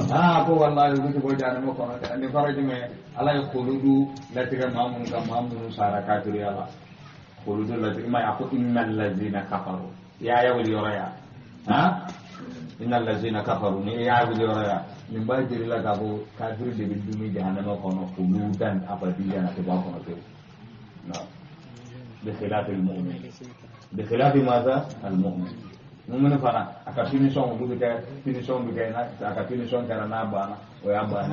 ko wallahi ko ko jane ma kono ni faraji me ala ya khuludu la tira mamun ka mamun sara kafir ya la khuludu la tira ma ako innal ladzina kafaru ya wali yoraya ha innal ladzina kafaru ni ya wali yoraya min ba jiri la ka ko kafir de bidumi jahannama kono khuludan abadiyan to ba kono to na بخلاف المؤمن بخلاف ماذا المؤمن مؤمن فانا akafini son du bita fini son bi kayna akafini son kana na bana o ya bana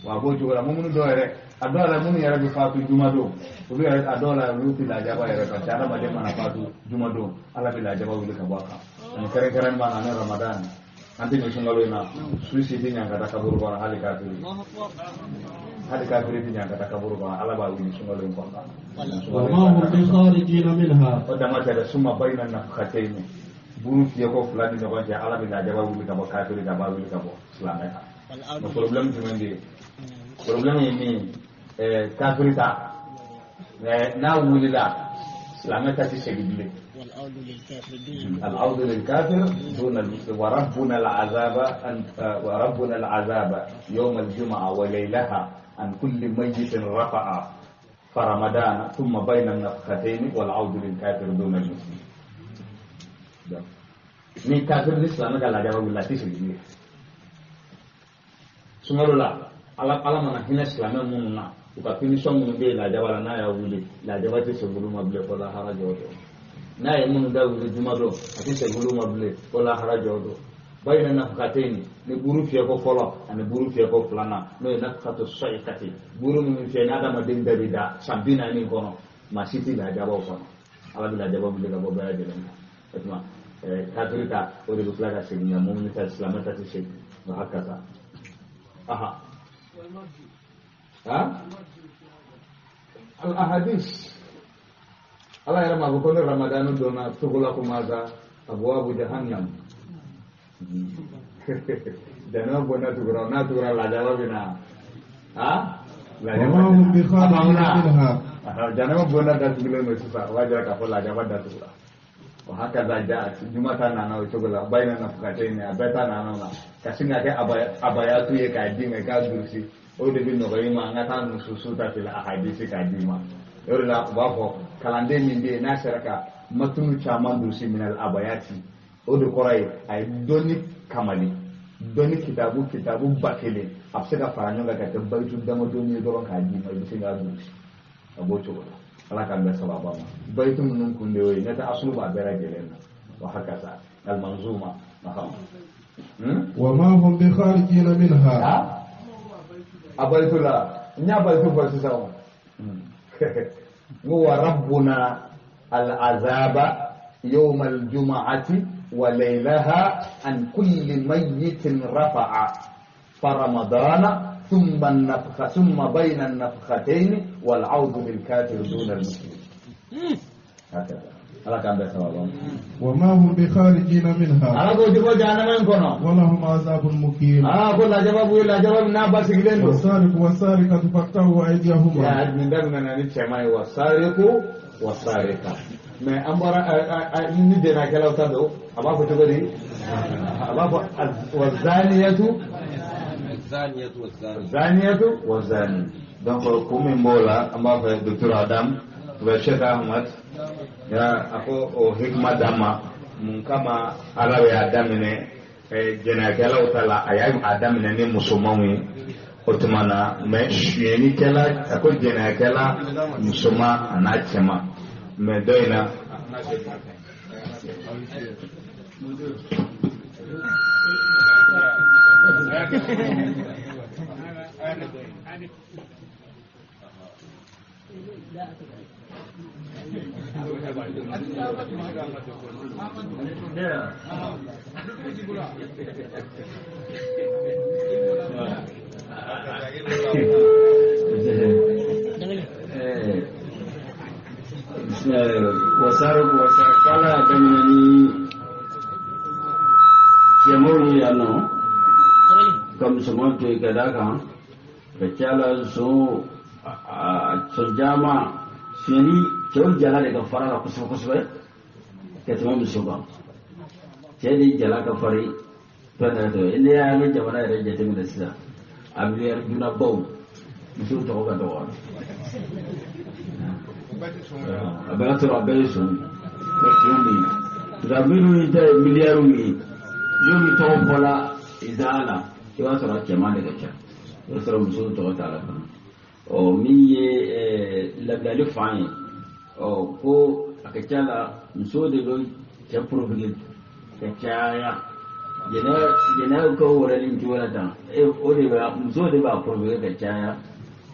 wa go jura mu'minu do re adola mun yara bi fatu juma do o bi yara adola luti la jaba yara ka tana ma de mana fatu juma do ala bi la jaba wuli ka baka ni kare kare ma na ramadan anti ni sungalo ina suisi di nyanga ta kaburu bana hali kafiri hadi kafiri di nyanga ta kaburu bana ala ba wuli sungalo in konta وما هم بخارجين منها wadda mata da suma bainan nafkhatayn buru fiye ko fulani ne gonja ala bi la jaba wuli ka ba kafiri da ba wuli ka ba islamai ha no problem ti mende problem ni kafiri ta na wuli la islamai ta ti segidile العود للكافر دون المسلم وربنا العذاب وربنا العذاب يوم الجمعة وليلها عن كل ميت رفع فرمضان ثم بين النفختين والعود للكافر دون المسلم ni kafir ni islam ga la jaba wala ti sigi sumarola ala mana hina islam mun na ka fini son mun be la jaba na ya wuli la jaba ti so bulu mable ko la harajo do na ya mun da wuli jumado ati so bulu mable ko la harajo do bayna nafqatayn ni buru fiye ko folo ani buru fiye ko flana no nafqatu sa'iqati buru mun fiye na da madin da bida sambina ni kono masiti la jaba ko ala bi la jaba bi ga bo ba ya de etma kafirka o de bukla ka segna mu'min ta islam ta ce ba haka za aha ha al ahadith Allah ya rama ko Ramadan do na tugula kuma za abwabu jahannam dana bona tugura na tugura la jawabina ha la وما هم بخارجين منها dana bona da tugula no sisa wajara ka la jawabda tugura وهكذا جاءت جمعة نانا وتقول بين نفقتين أبدا نانا كسينا كأباياتو يكادين كادوسي أو دبي نغيما نتا نسوسوتا في الأحاديث كاديما يقول وافو كلاندي من دي ناسركا متنو chaman دوسي من الأباياتي أو دكوراي أي دوني كمالي دوني كتابو باتلي أبسكا فرانيوغا كتبايتو دمو دوني دوران كاديما يبسينا دوسي أبو تقول ala kan da sababa ma baitun nun kunde wai na ta asulu ba bera gelen wa haka sa al manzuma maham وما هم بخارجين منها abaitula nya baitu ba su sawo wa rabbuna al azaba yawm al jum'ati wa laylaha an kulli mayyitin rafa'a faramadana ثم بين النفختين والعود للكافر دون المسلم هكذا ala kan da sababa وما هم بخارجين منها ala ko dibo jahannama kono ولهم عذاب مقيم ko la jawab na basiglen do والسارق والسارقة فاقطعوا أيديهما ya min da na ni chemai wasariqu wasariqa me ambara ni de na kala ta do aba ko to gari aba ko wazaniyatu zaniyatu wazani donc kumi mbola amba fa Dr. Adam wa Sheikh Ahmad ya ako o hikma dama mun kama alawe adamine jena kala utala ayam adamine ni musulmanwi otumana me shiyeni kala ako jena kala musuma anachema me doina kam sumo to gada kan ka cala so jama sini cew jala daga farala kusa ke tuma muso ba cedi jala ka fari pada to inda ya ga jama'a da jate mu da sisa abiyar duna bau muso to ga do abana to abai so ko tumi da biru da miliyaru ni yomi to bola izala yo to ra jama'a daga can yo to muso to ta la o mi ye lablali fani o ko akacala muso de do ta problem ta kaya jena ko woralin jiwala tan o de ba muso de ba problem ta kaya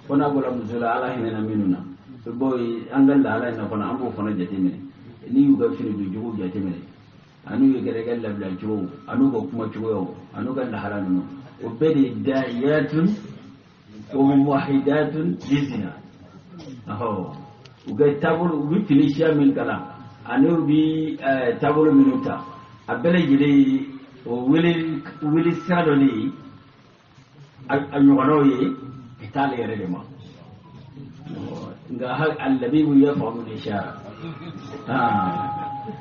kona bola muso la ala hinena minuna to boy angal la ala na kona ambo fona jate mene ni yu ga fini du jugo jate mene anu ye gere gal labla jugo anu ko kuma jugo anu ga la halanu o bedi da'iyatun وموحدات جزنا أهو وقال تابل وبفليشيا من كلام أنا وبي تابل منوتا أبلا جلي وولي سالوني أنيوانوي إتالي رجما هل اللبيب يفهم الإشارة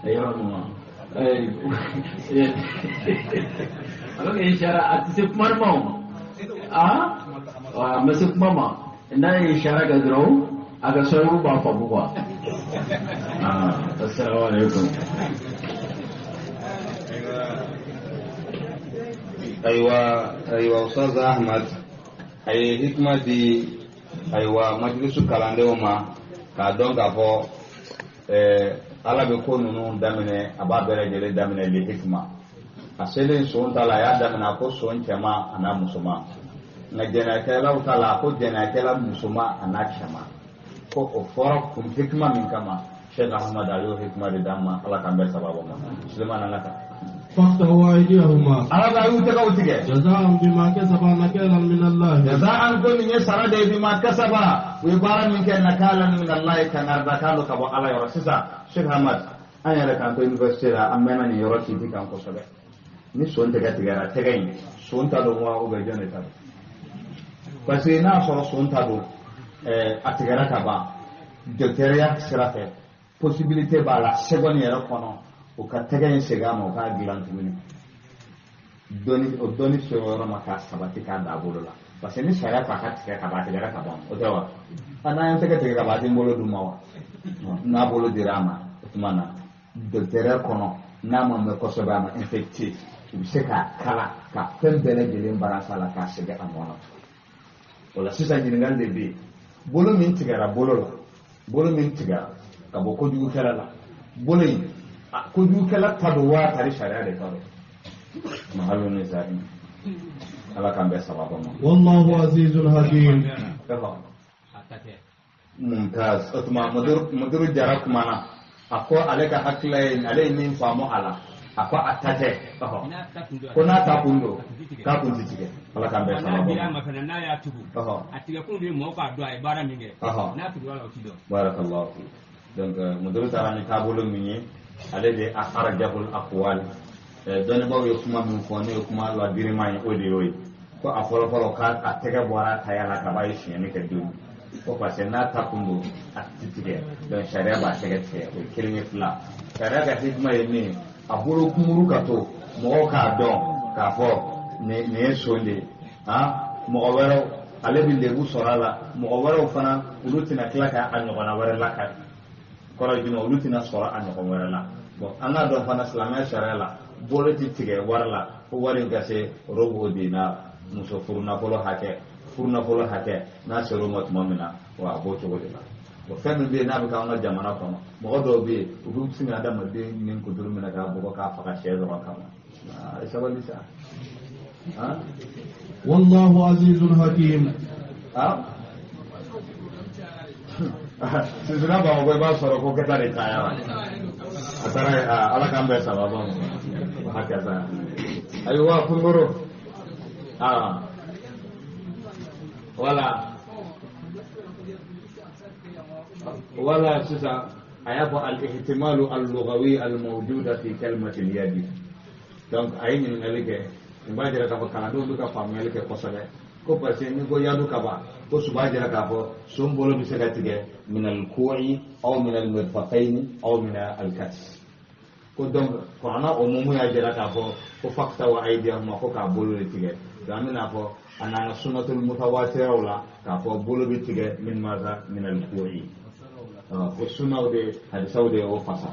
أيوة ما أقول إشارة أتسف مرمو masuk mama ina ishara ga draw aga sauru ba fa buwa assalamu alaikum aywa ustaz ahmad ay hikma di aywa majlisu kalande ma ka don ga fo ala be ko nunu damine aba bere jele damine li hikma asele so tala ya damina ko so chama ana musuma na jena kala utala ko jena kala musuma anakshama ko o foro kum hikma min kama Sheikh Ahmad ayo hikma de damma ala kambe sababu ma Sulaiman alaka فاقطعوا أيديهما ala da yu taka utige جزاء بما كسبا نكالا من الله jazaan ko min yasara de bima kasaba wi bara min ken nakalan min Allah kan ardakalu ka bo ala yoro sisa Sheikh Ahmad anya kan to university la amena ni yoro ti kan ko sobe ni son daga tigara tagay son ta do wa o be jone ta parce que n'a sɔrɔ son ta don a tigɛra ka ban docteur sira fɛ possibilité b'a la seconde yɛrɛ kɔnɔ o ka tɛgɛ in segin a ma o k'a dilan tuguni o dɔnni sɔrɔ yɔrɔ ma k'a sabati k'a da bolo la parce que ni sariya f'a ka tigɛ ka ban a tigɛra ka ban o tɛ wa n'an ye tɛgɛ tigɛ ka ban a tɛ n bolo dun ma wa n'a bolo dira a ma o tuma na docteur kɔnɔ n'a ma mɛn kosɛbɛ a ma infecté u bɛ se k'a kala ka fɛn bɛɛ lajɛlen baransa la k'a segin a nɔ na. Wala sisan ɲininkali de bɛ yen bolo min tigɛra bolo la bolo min tigɛra ka bɔ kojugukɛla la bolo in kojugukɛla ta don waa tari sariya de ta don mahalo ne zari ala k'an bɛɛ sababa ma. والله عزيز حكيم. mumtaz o tuma mudiru jara kumana a ko ale ka hakila ye ale ye min faamu a la a ko a ta tɛ ko n'a ta kun don k'a kun ti tigɛ ala k'an bɛɛ sababa ma. n'a y'a tugu a tigɛ kun de mɔgɔ k'a dɔn a ye baara min kɛ n'a tugura la o ti dɔn. barakallahu fi donc mudiru taara ni taabolo min ye ale de a arjahul aqwal dɔnnibaw ye kuma min fɔ ne ye kuma ladirima ye o de y'o ye ko a fɔlɔfɔlɔ k'a tɛgɛ bɔra a taya la k'a b'a ye siɲɛni kɛ don ko parce que n'a ta kun don a ti tigɛ donc sariya b'a tɛgɛ tigɛ o ye kelen ye fila sariya ka hikima ye min ye a bolo kumuru ka to mɔgɔw k'a dɔn k'a fɔ nin ye son de ye mɔgɔ wɛrɛw ale bɛ lebu sɔrɔ a la mɔgɔ wɛrɛw fana olu tɛna tila ka a ɲɔgɔnna wɛrɛ lakari kɔrɔ jumɛn olu tɛna sɔrɔ a ɲɔgɔn wɛrɛ la bon an k'a dɔn fana silamɛya sariya la bolo ti tigɛ wari la ko wari ka se robo dinar muso furunafolo hakɛ n'a sera o ma tuma min na wa a b'o cogo de la bon fɛn min bɛ yen n'a bɛ k'an ka jamana kɔnɔ mɔgɔ dɔw bɛ yen u bɛ sin ka adamaden ni kuturu minɛ k'a bugɔ k'a faga sɛ dɔrɔn kama a ye sabali sa والله عزيز حكيم. sisina Bamakɔ i b'a sɔrɔ ko kɛta de cayara a taara ala k'an bɛɛ sababa ma hakɛ sa ayiwa kunkoro wala sisan a y'a fɔ al-ihtimalu al-lughawi al-mawjuda fi kalimati al-yadi donc a ye ɲininkali kɛ imba jira ka kana do ka famel ke ko sabe ko parce ni go yadu ka ba ko suba jira ka fo sum bolo bi sega tige min al ku'i aw min al mirfaqain aw min al kats ko donc ko ana o mumu ya jira ka fo ko fakta wa aidiyahum ko ka bolo le tige damina fo anana sunnatul mutawatir wala ka fo bolo bi tige min maza min al ku'i ko sunna de hadisa de o fasa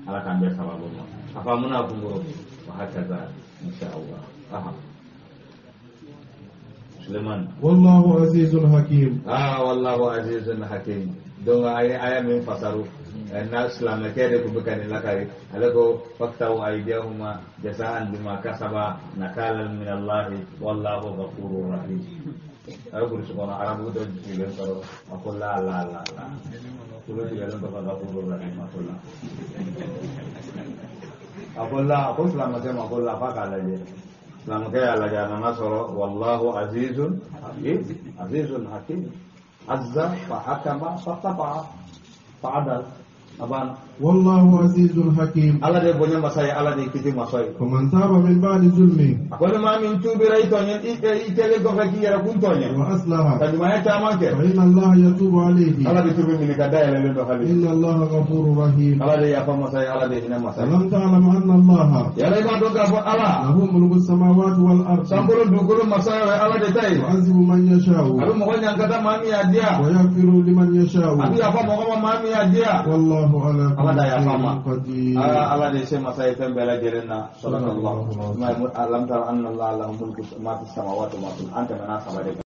ala kan be sababu apa muna bunguro wa hakaza insya Allah Sulaiman wallahu azizun hakim wallahu azizun hakim donc aya min fasaru na islam kede ko bukani lakari alako faktahu aydihuma jasaan bima kasaba nakalan min Allah wallahu ghafurur rahim aku subhanahu arabu do jigen karo aku la tulo jigen to ghafurur rahim aku selama saya aku la fakala je selama kaya la jana nasoro wallahu azizun hakim azza fa hakama fa fa'adal abana wallahu azizun hakim ala de bonya masaya ala de kiti masai faman taba min ba'di zulmi akono ma min tubi ray to nyen itele go fa kiyara kun to nyen wa aslaha kadi ma ta manke fa inna allaha yatubu alayhi ala de tubi min ka dayala le do khali inna allaha ghafurur rahim ala de ya fa masaya ala de ina masaya lam ta'lam anna allaha ya ray ma do ga fo ala lahu mulku samawati wal ard samburu duguru masaya ala de tay yu'azibu man yasha'u alu mo nyang kata mami adia wa yaghfiru liman yasha'u abi ya fa mo ko mami adia wallahu ala ala ya fama qadir ala de se masay tambela jelenna sallallahu alaihi wasallam alam tara anna allaha lahu mulku ma fis samawati wa ma fil ardi anta mana sabade